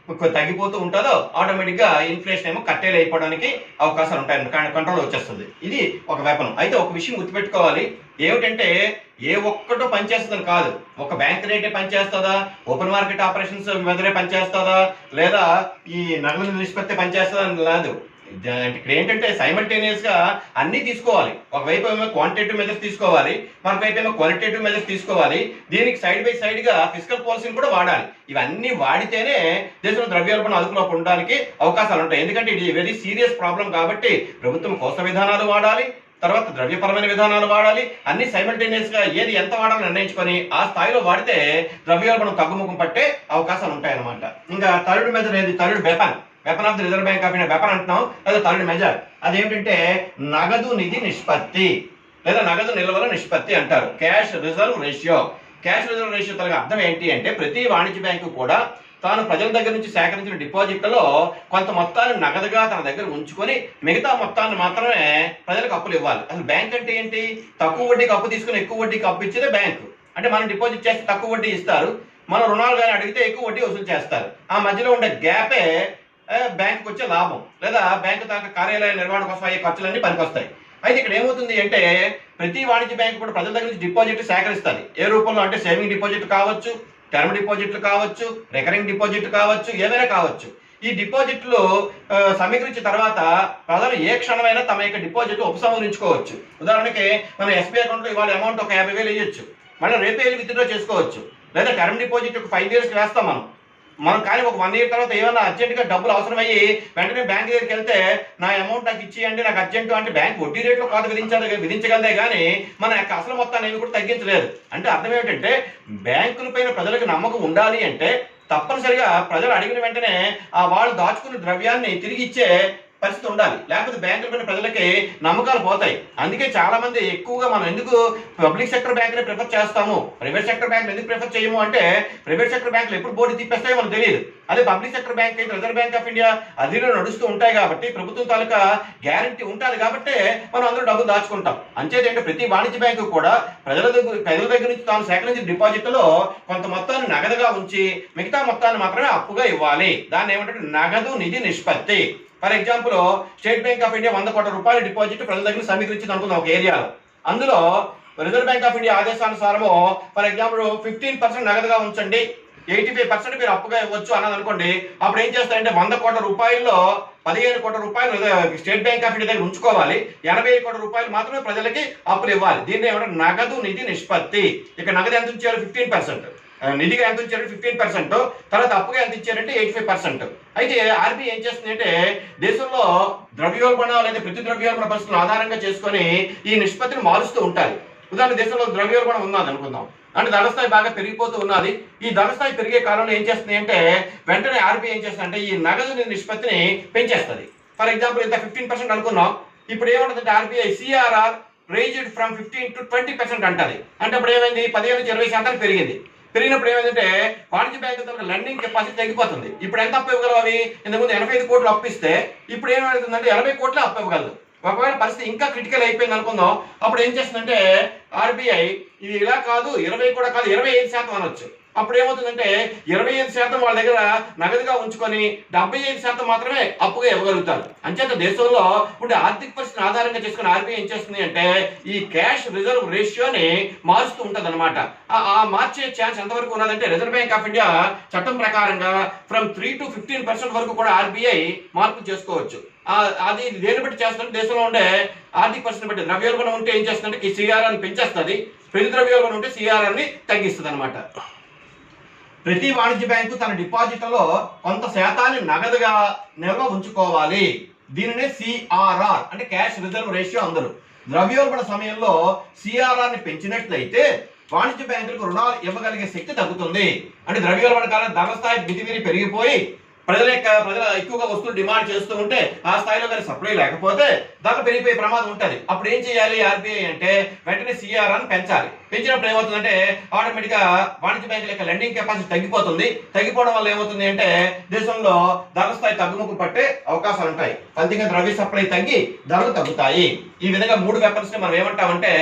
తగ్గిపోతూ ఉంటుందో ఆటోమేటిక్గా ఇన్ఫ్లేషన్ ఏమో కట్టేలు అయిపోవడానికి అవకాశాలు ఉంటాయి, కంట్రోల్ వచ్చేస్తుంది. ఇది ఒక వెపన్. అయితే ఒక విషయం గుర్తుపెట్టుకోవాలి, ఏమిటంటే ఏ ఒక్కటో పనిచేస్తుందని కాదు. ఒక బ్యాంక్ రేటే పనిచేస్తుందా, ఓపెన్ మార్కెట్ ఆపరేషన్స్ మెదడే పనిచేస్తుందా, లేదా ఈ నగదు నిష్పత్తి పనిచేస్తుందా అని లేదు. ఇక్కడ ఏంటంటే సైమల్టేనియస్గా అన్నీ తీసుకోవాలి. ఒకవైపు ఏమో క్వాంటిటేటివ్ మెజర్స్ తీసుకోవాలి, మరొకవైపు ఏమో క్వాలిటేటివ్ మెజర్స్ తీసుకోవాలి. దీనికి సైడ్ బై సైడ్గా ఫిస్కల్ పాలసీని కూడా వాడాలి. ఇవన్నీ వాడితేనే దేశంలో ద్రవ్యోల్బణం అదుపులో ఉండడానికి అవకాశాలు ఉంటాయి. ఎందుకంటే ఇది వెరీ సీరియస్ ప్రాబ్లం కాబట్టి ప్రభుత్వం కోస్త విధానాలు వాడాలి, తర్వాత ద్రవ్యపరమైన విధానాలు వాడాలి. అన్ని సైమల్టేనియస్గా ఏది ఎంత వాడాలో నిర్ణయించుకొని ఆ స్థాయిలో వాడితే ద్రవ్యోల్బణం తగ్గుముఖం పట్టే అవకాశాలు ఉంటాయి అన్నమాట. ఇంకా థర్డ్ మెజర్ ఏది, third weapon of the reserve bank of India weapon అంటున్నాం, లేదా థర్డ్ మెజర్. అదేంటంటే నగదు నిధి నిష్పత్తి లేదా నగదు నిల్వల నిష్పత్తి అంటారు. Cash reserve ratio. Cash reserve ratio తన అర్థం ఏంటి అంటే ప్రతి వాణిజ్య బ్యాంకు కూడా తాను ప్రజల దగ్గర నుంచి సేకరించిన డిపాజిట్లలో కొంత మొత్తాన్ని నగదుగా తన దగ్గర ఉంచుకొని మిగతా మొత్తాన్ని మాత్రమే ప్రజలకు అప్పులు ఇవ్వాలి. అసలు బ్యాంక్ అంటే ఏంటి? తక్కువ వడ్డీకి అప్పు తీసుకుని ఎక్కువ వడ్డీకి అప్పు ఇచ్చేదే బ్యాంకు. అంటే మనం డిపాజిట్ చేస్తే తక్కువ వడ్డీ ఇస్తారు, మనం రుణాలు కానీ అడిగితే ఎక్కువ వడ్డీ వసూలు చేస్తారు. ఆ మధ్యలో ఉండే గ్యాపే బ్యాంకుకి వచ్చే లాభం, లేదా బ్యాంకు తన కార్యాలయ నిర్వహణ కోసం అయ్యే ఖర్చులన్నీ పనికొస్తాయి. అయితే ఇక్కడ ఏమవుతుంది అంటే ప్రతి వాణిజ్య బ్యాంకు కూడా ప్రజల దగ్గర నుంచి డిపాజిట్లు సేకరిస్తుంది. ఏ రూపంలో అంటే సేవింగ్ డిపాజిట్ కావచ్చు, టర్మ్ డిపాజిట్లు కావచ్చు, రికరింగ్ డిపాజిట్ కావచ్చు, ఏమైనా కావచ్చు. ఈ డిపాజిట్లు సమీకరించిన తర్వాత ప్రజలు ఏ క్షణమైనా తమ యొక్క డిపాజిట్ ఉపసంహరించుకోవచ్చు. ఉదాహరణకి మనం ఎస్బీఐ అకౌంట్లో ఇవాళ అమౌంట్ ఒక 50,000 వేయచ్చు, మళ్ళీ రేపే వెళ్ళి విత్డ్రా చేసుకోవచ్చు. లేదా టర్మ్ డిపాజిట్ ఒక 5 years వేస్తాం మనం, మనం కానీ ఒక 1 ఇయర్ తర్వాత ఏమైనా అర్జెంటుగా డబ్బులు అవసరమయ్యి వెంటనే బ్యాంక్ దగ్గరికి వెళ్తే నా అమౌంట్ నాకు ఇచ్చేయండి, నాకు అర్జెంటు అంటే బ్యాంక్ వడ్డీ రేట్లో కాదు విధించగలదే కానీ మన యొక్క అసలు మొత్తాన్ని ఏమి కూడా తగ్గించలేదు. అంటే అర్థం ఏమిటంటే బ్యాంకుల పైన ప్రజలకు నమ్మకం ఉండాలి అంటే తప్పనిసరిగా ప్రజలు అడిగిన వెంటనే వాళ్ళు దాచుకున్న ద్రవ్యాన్ని తిరిగి ఇచ్చే పరిస్థితి ఉండాలి. లేకపోతే బ్యాంకుల పైన ప్రజలకి నమ్మకాలు పోతాయి. అందుకే చాలా మంది ఎక్కువగా మనం ఎందుకు పబ్లిక్ సెక్టర్ బ్యాంకుని ప్రిఫర్ చేస్తాము, ప్రైవేట్ సెక్టర్ బ్యాంకులు ఎందుకు ప్రిఫర్ చేయము అంటే ప్రైవేట్ సెక్టర్ బ్యాంకులు ఎప్పుడు బోర్డు తిప్పేస్తాయో మనకు తెలియదు. అదే పబ్లిక్ సెక్టర్ బ్యాంక్ అయితే రిజర్వ్ బ్యాంక్ ఆఫ్ ఇండియా అధీనంలో నడుస్తూ ఉంటాయి కాబట్టి ప్రభుత్వం తాలూకా గ్యారంటీ ఉంటుంది కాబట్టి మనం అందరూ డబ్బులు దాచుకుంటాం. అంచేతంటే ప్రతి వాణిజ్య బ్యాంకు కూడా ప్రజల దగ్గర నుంచి తాను సేకరించిన డిపాజిట్లో కొంత మొత్తాన్ని నగదుగా ఉంచి మిగతా మొత్తాన్ని మాత్రమే అప్పుగా ఇవ్వాలి. దాన్ని ఏమంటే నగదు నిధి నిష్పత్తి. For example state bank of India 100 కోట్ల రూపాయల డిపాజిట్ ప్రజల దగ్గర సమీకరించింది అనుకుందాం ఒక ఏరియాలో. అందులో రిజర్వ్ బ్యాంక్ ఆఫ్ ఇండియా ఆదేశానుసారము ఫర్ ఎగ్జాంపుల్ 15% నగదుగా ఉంచండి, 85% మీరు అప్పుగా ఇవ్వచ్చు అన్నది అనుకోండి. అప్పుడు ఏం చేస్తారంటే 100 కోట్ల రూపాయల్లో 15 కోట్ల రూపాయలు స్టేట్ బ్యాంక్ ఆఫ్ ఇండియా దగ్గర ఉంచుకోవాలి, 80 కోట్ల రూపాయలు మాత్రమే ప్రజలకి అప్పులు ఇవ్వాలి. దీన్ని ఏమంటారు నగదు నిధి నిష్పత్తి. ఇక నగదు ఎంత ఉంచారు 15%, నిధిగా ఎంత ఇచ్చారంటే 15%, తర్వాత అప్పుగా ఎంత ఇచ్చారంటే 85%. అయితే ఆర్బీఐ ఏం చేస్తుంది అంటే దేశంలో ద్రవ్యోల్బణ లేదా ప్రతి ద్రవ్యోల్బణ పరిస్థితులను ఆధారంగా చేసుకొని ఈ నిష్పత్తిని మారుస్తూ ఉంటారు. ఉదాహరణ దేశంలో ద్రవ్యోల్బణం ఉన్నది అనుకుందాం, అంటే ధనస్థాయి బాగా పెరిగిపోతూ ఉన్నది. ఈ ధనస్థాయి పెరిగే కాలంలో ఏం చేస్తుంది అంటే వెంటనే ఆర్బీఐ ఏం చేస్తుంది అంటే ఈ నగదు నిష్పత్తిని పెంచేస్తుంది. ఫర్ ఎగ్జాంపుల్ ఇంత 15% అనుకున్నాం, ఇప్పుడు ఏమంటుందంటే RBI CRR raised from 15 to 20% అంటది. అంటే అప్పుడు ఏమైంది 15 నుంచి 20% పెరిగింది. పెరిగినప్పుడు ఏమైందంటే వాణిజ్య బ్యాంకు లెండింగ్ కెపాసిటీ తగ్గిపోతుంది. ఇప్పుడు ఎంత అప్పు ఇవ్వగలవు అవి? ఇంతకుముందు 85 కోట్లు అప్పు ఇస్తే ఇప్పుడు ఏమవుతుందంటే 80 కోట్లే అప్పు ఇవ్వగలదు. ఒకవేళ పరిస్థితి ఇంకా క్రిటికల్ అయిపోయింది అనుకుందాం, అప్పుడు ఏం చేస్తుందంటే ఆర్బీఐ ఇది ఇలా కాదు 20 కూడా కాదు 25% అనొచ్చు. అప్పుడు ఏమవుతుందంటే 25% వాళ్ళ దగ్గర నగదుగా ఉంచుకొని 75% మాత్రమే అప్పుగా ఇవ్వగలుగుతారు. అంచేత దేశంలో ఉండే ఆర్థిక పరిస్థితిని ఆధారంగా చేసుకుని ఆర్బీఐ ఏం చేస్తుంది అంటే ఈ క్యాష్ రిజర్వ్ రేషియోని మారుస్తూ ఉంటుంది అనమాట. ఆ మార్చే ఛాన్స్ ఎంతవరకు ఉన్నదంటే రిజర్వ్ బ్యాంక్ ఆఫ్ ఇండియా చట్టం ప్రకారంగా ఫ్రమ్ 3 to 15% వరకు కూడా ఆర్బీఐ మార్పు చేసుకోవచ్చు. అది దేని బట్టి చేస్తుంటే దేశంలో ఉండే ఆర్థిక పరిస్థితిని బట్టి ద్రవ్యోల్బణం ఉంటే ఏం చేస్తుందంటే ఈ సిఆర్ఆర్ని పెంచేస్తుంది, ప్రతి ద్రవ్యోల్బణం ఉంటే సిఆర్ఆర్ని తగ్గిస్తుంది అనమాట. ప్రతి వాణిజ్య బ్యాంకు తన డిపాజిట్లలో కొంత శాతాన్ని నగదుగా నిల్వ ఉంచుకోవాలి. దీనినే సిఆర్ఆర్ అంటే క్యాష్ రిజర్వ్ రేషియో అందరు. ద్రవ్యోల్బణ సమయంలో సిఆర్ఆర్ని పెంచినట్లయితే వాణిజ్య బ్యాంకులకు రుణాలు ఇవ్వగలిగే శక్తి తగ్గుతుంది. అంటే ద్రవ్యోల్బణ కాలం ధనస్థాయి మితిమీరి పెరిగిపోయి ప్రజల ఎక్కువగా వస్తువులు డిమాండ్ చేస్తూ ఉంటే ఆ స్థాయిలో కానీ సప్లై లేకపోతే ధర పెరిగిపోయే ప్రమాదం ఉంటుంది. అప్పుడు ఏం చేయాలి ఆర్బీఐ అంటే వెంటనే సిఆర్ఆర్ని పెంచాలి. పెంచినప్పుడు ఏమవుతుందంటే ఆటోమేటిక్గా వాణిజ్య బ్యాంకుల యొక్క లెండింగ్ కెపాసిటీ తగ్గిపోతుంది. తగ్గిపోవడం వల్ల ఏమవుతుంది అంటే దేశంలో ధర స్థాయి తగ్గుముఖం పట్టే అవకాశాలు ఉంటాయి. ఫలితంగా ద్రవ్య సప్లై తగ్గి ధరలు తగ్గుతాయి. ఈ విధంగా 3 వెపన్స్ ని మనం ఏమంటామంటే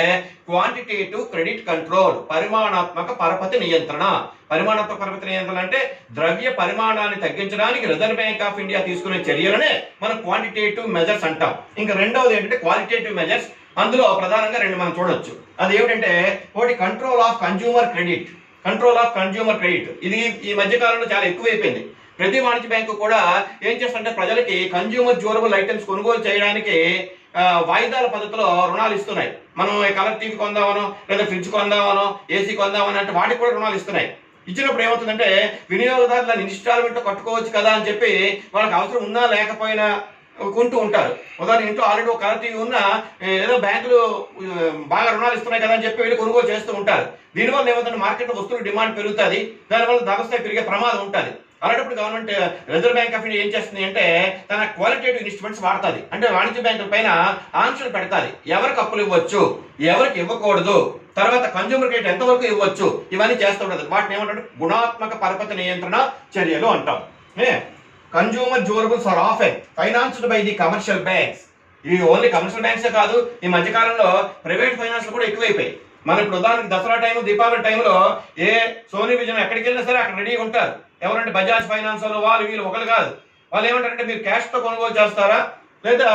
క్వాంటిటేటివ్ క్రెడిట్ కంట్రోల్, పరిమాణాత్మక పరపతి నియంత్రణ. పరిమాణాత్మక పరపతి నియంత్రణ అంటే ద్రవ్య పరిమాణాన్ని తగ్గించడానికి రిజర్వ్ బ్యాంక్ ఆఫ్ ఇండియా తీసుకునే చర్యలనే మనం క్వాంటిటేటివ్ మెజర్స్ అంటాం. ఇంకా రెండవది ఏంటంటే క్వాలిటేటివ్ మెజర్స్. అందులో ప్రధానంగా 2 మనం చూడొచ్చు. అది ఏమిటంటే ఒకటి control of consumer credit. Control of consumer credit ఇది ఈ మధ్య కాలంలో చాలా ఎక్కువైపోయింది. ప్రతి వాణిజ్య బ్యాంకు కూడా ఏం చేస్తుంటే ప్రజలకి కన్జ్యూమర్ డ్యూరబుల్ ఐటమ్స్ కొనుగోలు చేయడానికి వాయిదాల పద్ధతిలో రుణాలు ఇస్తున్నాయి. మనం కలర్ టీవీ కొందామనో లేదా ఫ్రిడ్జ్ కొందామనో ఏసీ కొందామని అంటే వాటికి కూడా రుణాలు ఇస్తున్నాయి. ఇచ్చినప్పుడు ఏమవుతుందంటే వినియోగదారులను ఇన్స్టాల్మెంట్ కట్టుకోవచ్చు కదా అని చెప్పి వాళ్ళకి అవసరం ఉన్నా లేకపోయినా కొంటూ ఉంటారు. ఉదాహరణ ఇంట్లో ఆల్రెడీ ఒక కలర్ టీవీ ఉన్నా ఏదో బ్యాంకులు బాగా రుణాలు ఇస్తున్నాయి కదా అని చెప్పి వీళ్ళు కొనుగోలు చేస్తూ ఉంటారు. దీనివల్ల ఏమవుతుందంటే మార్కెట్లో వస్తువుల డిమాండ్ పెరుగుతుంది, దానివల్ల ధరస్థాయి పెరిగే ప్రమాదం ఉంటుంది. అలాంటప్పుడు government reserve bank of India ఏం చేస్తుంది అంటే తన క్వాలిటేటివ్ ఇన్స్ట్రుమెంట్స్ వాడుతుంది. అంటే వాణిజ్య బ్యాంకుల పైన ఆంక్షలు పెడతాది. ఎవరికి అప్పులు ఇవ్వచ్చు, ఎవరికి ఇవ్వకూడదు, తర్వాత కన్జ్యూమర్ క్రెడిట్ ఎంతవరకు ఇవ్వచ్చు, ఇవన్నీ చేస్తూ ఉంటుంది. వాటిని ఏమంటారు గుణాత్మక పరపతి నియంత్రణ చర్యలు అంటాం. Consumer durables are often financed by the commercial banks. ఇవి ఓన్లీ కమర్షియల్ బ్యాంక్సే కాదు, ఈ మధ్యకాలంలో ప్రైవేట్ ఫైనాన్స్ కూడా ఎక్కువైపోయాయి. మనం ఇప్పుడు ఉదాహరణకి దసరా టైం దీపావళి టైంలో ఏ సోనీ విజన్ ఎక్కడికి వెళ్ళినా సరే అక్కడ రెడీగా ఉంటారు. ఎవరంటే బజాజ్ ఫైనాన్స్ వాళ్ళు వీళ్ళు ఒకరు కాదు. వాళ్ళు ఏమంటారంటే మీరు క్యాష్తో కొనుగోలు చేస్తారా లేదా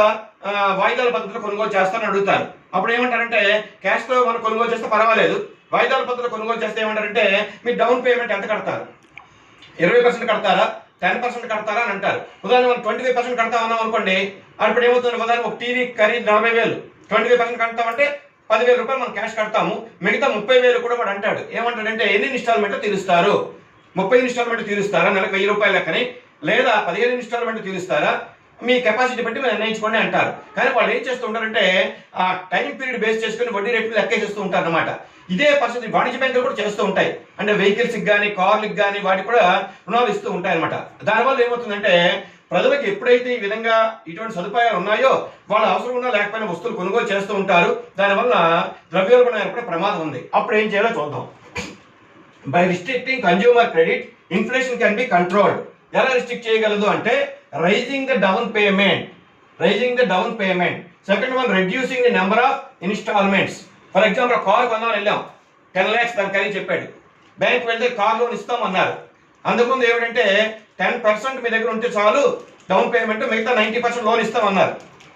వాయిదాల పద్ధతిలో కొనుగోలు చేస్తారని అడుగుతారు. అప్పుడు ఏమంటారంటే క్యాష్తో మనం కొనుగోలు చేస్తే పర్వాలేదు, వాయిదాల పద్ధతిలో కొనుగోలు చేస్తే ఏమంటారంటే మీరు డౌన్ పేమెంట్ ఎంత కడతారు, 20% కడతారా 10% కడతారా అని అంటారు. ఉదాహరణ మనం 25% కడతామన్నాం అనుకోండి, అప్పుడు ఏమవుతుంది ఉదాహరణ ఒక టీవీ ఖరీదు 40,000, 25% కడతామంటే 10,000 రూపాయలు మనం క్యాష్ కడతాము, మిగతా 30,000 కూడా వాడు అంటాడు. ఏమంటాడంటే ఎన్ని ఇన్స్టాల్మెంట్ తీరుస్తారు, 30 ఇన్స్టాల్మెంట్ తీరుస్తారా నెలకు 1000 రూపాయలు లెక్కని, లేదా 15 ఇన్స్టాల్మెంట్ తీరుస్తారా, మీ కెపాసిటీ బట్టి మీరు నిర్ణయించుకోండి అంటారు. కానీ వాళ్ళు ఏం చేస్తూ ఉంటారంటే ఆ టైం పీరియడ్ బేస్ చేసుకుని వడ్డీ రేట్లు లెక్కేసేస్తూ ఉంటారు అనమాట. ఇదే పరిస్థితి వాణిజ్య బ్యాంకులు కూడా చేస్తూ ఉంటాయి. అంటే వెహికల్స్కి కానీ కార్లకు కానీ వాటికి కూడా రుణాలు ఇస్తూ ఉంటాయి అనమాట. దానివల్ల ఏమవుతుందంటే ప్రజలకు ఎప్పుడైతే ఈ విధంగా ఇటువంటి సదుపాయాలు ఉన్నాయో వాళ్ళ అవసరం ఉన్నా లేకపోయినా వస్తువులు కొనుగోలు చేస్తూ ఉంటారు. దానివల్ల ద్రవ్యోల్బణం ఏర్పడే ప్రమాదం ఉంది. అప్పుడు ఏం చేయాలో చూద్దాం. By restricting consumer credit inflation can be controlled. ఎలా రిస్ట్రిక్ట్ చేయగలదు అంటే raising the down payment. Second one reducing the number of instalments. For example car కొందామని వెళ్ళాం, 10 lakhs దాని ఖరీదు చెప్పాడు. బ్యాంక్ వెళ్తే కార్ లోన్ ఇస్తామన్నారు. అందుకుందు ఏమిటంటే 10% మీ దగ్గర ఉంటే చాలు డౌన్ పేమెంట్, మిగతా 90% లోన్ ఇస్తామన్నారు.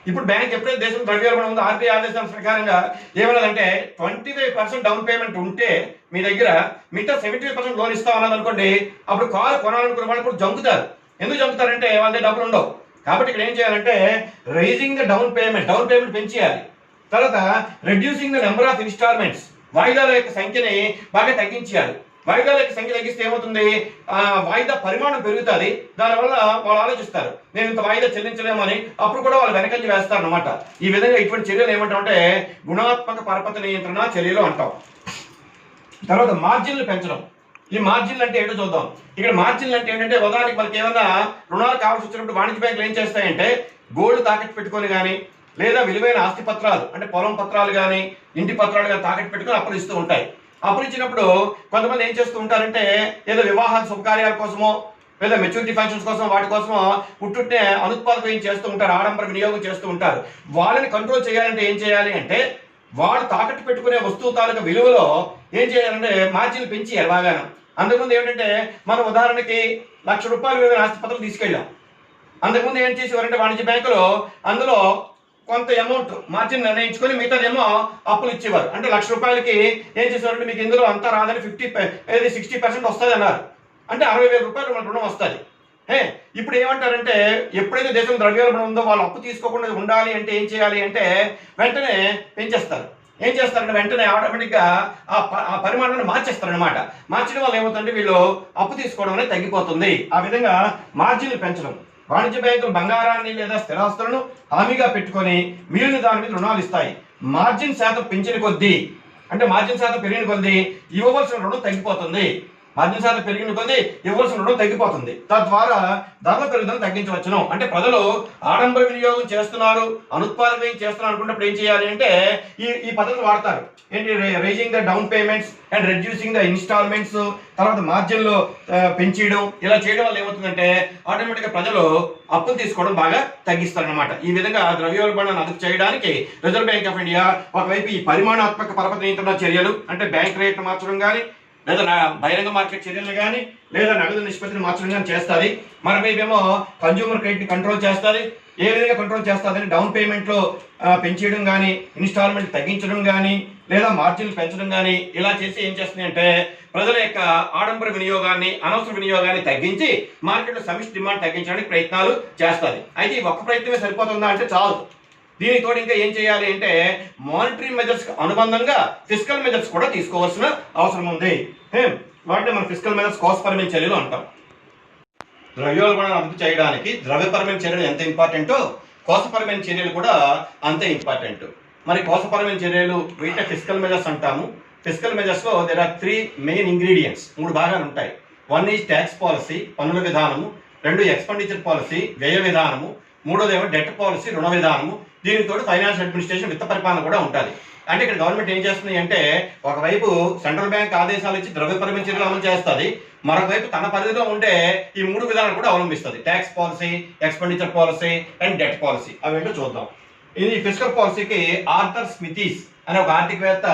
ఇప్పుడు బ్యాంక్ ఎప్పుడైతే దేశం ద్రవ్యోల్బణం ఉందో ఆర్బీఐ ఆదేశాల ప్రకారంగా ఏమన్నదంటే 25% డౌన్ పేమెంట్ ఉంటే మీ దగ్గర మిగతా 75% లోన్ ఇస్తామన్నది అనుకోండి. అప్పుడు కారు కొనాలనుకున్న వాళ్ళు కూడా జంకుతారు. ఎందుకు జంకుతారంటే వాళ్ళ దగ్గర డబ్బులు ఉండవు. కాబట్టి ఇక్కడ ఏం చేయాలంటే రైజింగ్ ద డౌన్ పేమెంట్ పెంచేయాలి. తర్వాత reducing the number of instalments, వాయిదాల యొక్క సంఖ్యని బాగా తగ్గించేయాలి. వాయిదాల యొక్క సంఖ్య తగ్గిస్తే ఏమవుతుంది, వాయిదా పరిమాణం పెరుగుతుంది. దానివల్ల వాళ్ళు ఆలోచిస్తారు నేను ఇంత వాయిదా చెల్లించలేమని. అప్పుడు కూడా వాళ్ళు వెనకంజ వేస్తారు అన్నమాట. ఈ విధంగా ఇటువంటి చర్యలు ఏమంటామంటే గుణాత్మక పరపతి నియంత్రణ చర్యలు అంటాం. తర్వాత మార్జిన్లు పెంచడం. ఈ మార్జిన్లు అంటే ఏంటో చూద్దాం. ఇక్కడ మార్జిన్లు అంటే ఏంటంటే ఉదాహరణకి మనకి ఏమన్నా రుణాలు కావాల్సి వచ్చినప్పుడు వాణిజ్య బ్యాంకులు ఏం చేస్తాయంటే గోల్డ్ తాకట్టు పెట్టుకొని కానీ, లేదా విలువైన ఆస్తి పత్రాలు అంటే పొలం పత్రాలు కానీ ఇంటి పత్రాలు కానీ తాకట్టు పెట్టుకొని అప్పులు ఇస్తూ ఉంటాయి. అప్పులు ఇచ్చినప్పుడు కొంతమంది ఏం చేస్తూ ఉంటారంటే ఏదో వివాహాల శుభకార్యాల కోసమో లేదా మెచ్యూరిటీ ఫంక్షన్స్ కోసం వాటి కోసమో పుట్టుట్టే అనుత్పాదకం చేస్తూ ఉంటారు, ఆడంబర వినియోగం చేస్తూ ఉంటారు. వాళ్ళని కంట్రోల్ చేయాలంటే ఏం చేయాలి అంటే వాళ్ళు తాకట్టు పెట్టుకునే వస్తువు తాలూకా విలువలో ఏం చేయాలంటే మార్జిన్లు పెంచేయాలి బాగాను. అంతకుముందు ఏమిటంటే మనం ఉదాహరణకి 1,00,000 రూపాయలు విలువైన ఆస్తి పత్రాలు తీసుకెళ్ళాం. అంతకుముందు ఏం చేసేవారంటే వాణిజ్య బ్యాంకులో అందులో కొంత అమౌంట్ మార్జిన్ నిర్ణయించుకొని మిగతాదేమో అప్పులు ఇచ్చేవారు. అంటే 1,00,000 రూపాయలకి ఏం చేసేవారంటే మీకు ఇందులో అంతా రాదని 60% వస్తుంది అన్నారు. అంటే 60,000 రూపాయలు మన రుణం వస్తుంది. ఇప్పుడు ఏమంటారంటే ఎప్పుడైతే దేశం ద్రవ్యోల్బణం ఉందో వాళ్ళు అప్పు తీసుకోకుండా ఉండాలి అంటే ఏం చేయాలి అంటే వెంటనే పెంచేస్తారు. ఏం చేస్తారంటే వెంటనే ఆటోమేటిక్గా ఆ పరిమాణాన్ని మార్చేస్తారనమాట. మార్చడం వల్ల ఏమవుతుందంటే వీళ్ళు అప్పు తీసుకోవడం అనేది తగ్గిపోతుంది. ఆ విధంగా మార్జిన్లు పెంచడం. వాణిజ్య బ్యాంకులు బంగారాన్ని లేదా స్థిరాస్తులను హామీగా పెట్టుకొని మిగిలిన దాని మీద రుణాలు ఇస్తాయి. మార్జిన్ శాతం పెంచిన కొద్దీ అంటే మార్జిన్ శాతం పెరిగిన కొద్దీ ఇవ్వవలసిన రుణం తగ్గిపోతుంది. మార్జిన్ శాతం పెరిగిన కొద్దీ ఇవ్వాల్సిన రుణం తగ్గిపోతుంది. తద్వారా ధరల పెరుగుదల తగ్గించవచ్చును. అంటే ప్రజలు ఆడంబర వినియోగం చేస్తున్నారు, అనుత్పాదకం చేస్తున్నారు అనుకున్నప్పుడు ఏం చేయాలి అంటే ఈ పద్ధతులు వాడతారు. ఏంటి raising the down payments and reducing the instalments, తర్వాత మార్జిన్లు పెంచేయడం. ఇలా చేయడం వల్ల ఏమవుతుందంటే ఆటోమేటిక్గా ప్రజలు అప్పులు తీసుకోవడం బాగా తగ్గిస్తారనమాట. ఈ విధంగా ద్రవ్యోల్బణాన్ని అదుపు చేయడానికి రిజర్వ్ బ్యాంక్ ఆఫ్ ఇండియా ఒకవైపు ఈ పరిమాణాత్మక పరపతి నియంత్రణ చర్యలు అంటే బ్యాంక్ రేట్లు మార్చడం కానీ, లేదా బహిరంగ మార్కెట్ చర్యలు కానీ, లేదా నగదు నిష్పత్తిని మార్చడం కానీ చేస్తుంది. మరోవైపేమో కన్జ్యూమర్ క్రెడిట్ కంట్రోల్ చేస్తుంది. ఏ విధంగా కంట్రోల్ చేస్తుందని డౌన్ పేమెంట్లో పెంచేయడం కానీ, ఇన్స్టాల్మెంట్ తగ్గించడం కానీ, లేదా మార్జిన్లు పెంచడం కానీ ఇలా చేసి ఏం చేస్తుంది అంటే ప్రజల యొక్క ఆడంబర వినియోగాన్ని, అనవసర వినియోగాన్ని తగ్గించి మార్కెట్లో సమిష్టి డిమాండ్ తగ్గించడానికి ప్రయత్నాలు చేస్తుంది. అయితే ఈ ఒక్క ప్రయత్నమే సరిపోతుందా అంటే చాలు. దీనితో ఇంకా ఏం చేయాలి అంటే మానిటరీ మెజర్స్ అనుబంధంగా ఫిస్కల్ మెజర్స్ కూడా తీసుకోవాల్సిన అవసరం ఉంది. వాటిని మనం ఫిస్కల్ మెజర్స్ కోసపరమైన చర్యలు అంటాం. ద్రవ్యోల్బణాన్ని అదుపు చేయడానికి ద్రవ్యపరమైన చర్యలు ఎంత ఇంపార్టెంటో కోసపరమైన చర్యలు కూడా అంతే ఇంపార్టెంట్. మరి కోసపరమైన చర్యలు వీటిని ఫిస్కల్ మెజర్స్ అంటాము. ఫిస్కల్ మెజర్స్లో దేర్ ఆర్ 3 మెయిన్ ఇంగ్రీడియంట్స్, 3 భాగాలు ఉంటాయి. 1 ఈజ్ ట్యాక్స్ పాలసీ, పన్నుల విధానము. 2 ఎక్స్పెండిచర్ పాలసీ, వ్యయ విధానము. 3వదేమో డెట్ పాలసీ, రుణ విధానము. దీనితో ఫైనాన్షియల్ అడ్మినిస్ట్రేషన్, విత్త పరిపాలన కూడా ఉంటుంది. అంటే ఇక్కడ గవర్నమెంట్ ఏం చేస్తుంది అంటే ఒకవైపు సెంట్రల్ బ్యాంక్ ఆదేశాలు ఇచ్చి ద్రవ్యపరమైన చర్యలు అమలు చేస్తుంది, మరొక వైపు తన పరిధిలో ఉండే ఈ 3 విధానాలు కూడా అవలంబిస్తుంది. Tax policy, expenditure policy and debt policy. అవేంటో చూద్దాం. ఇది ఫిస్కల్ పాలసీకి ఆర్థర్ స్మితీస్ అనే ఒక ఆర్థికవేత్త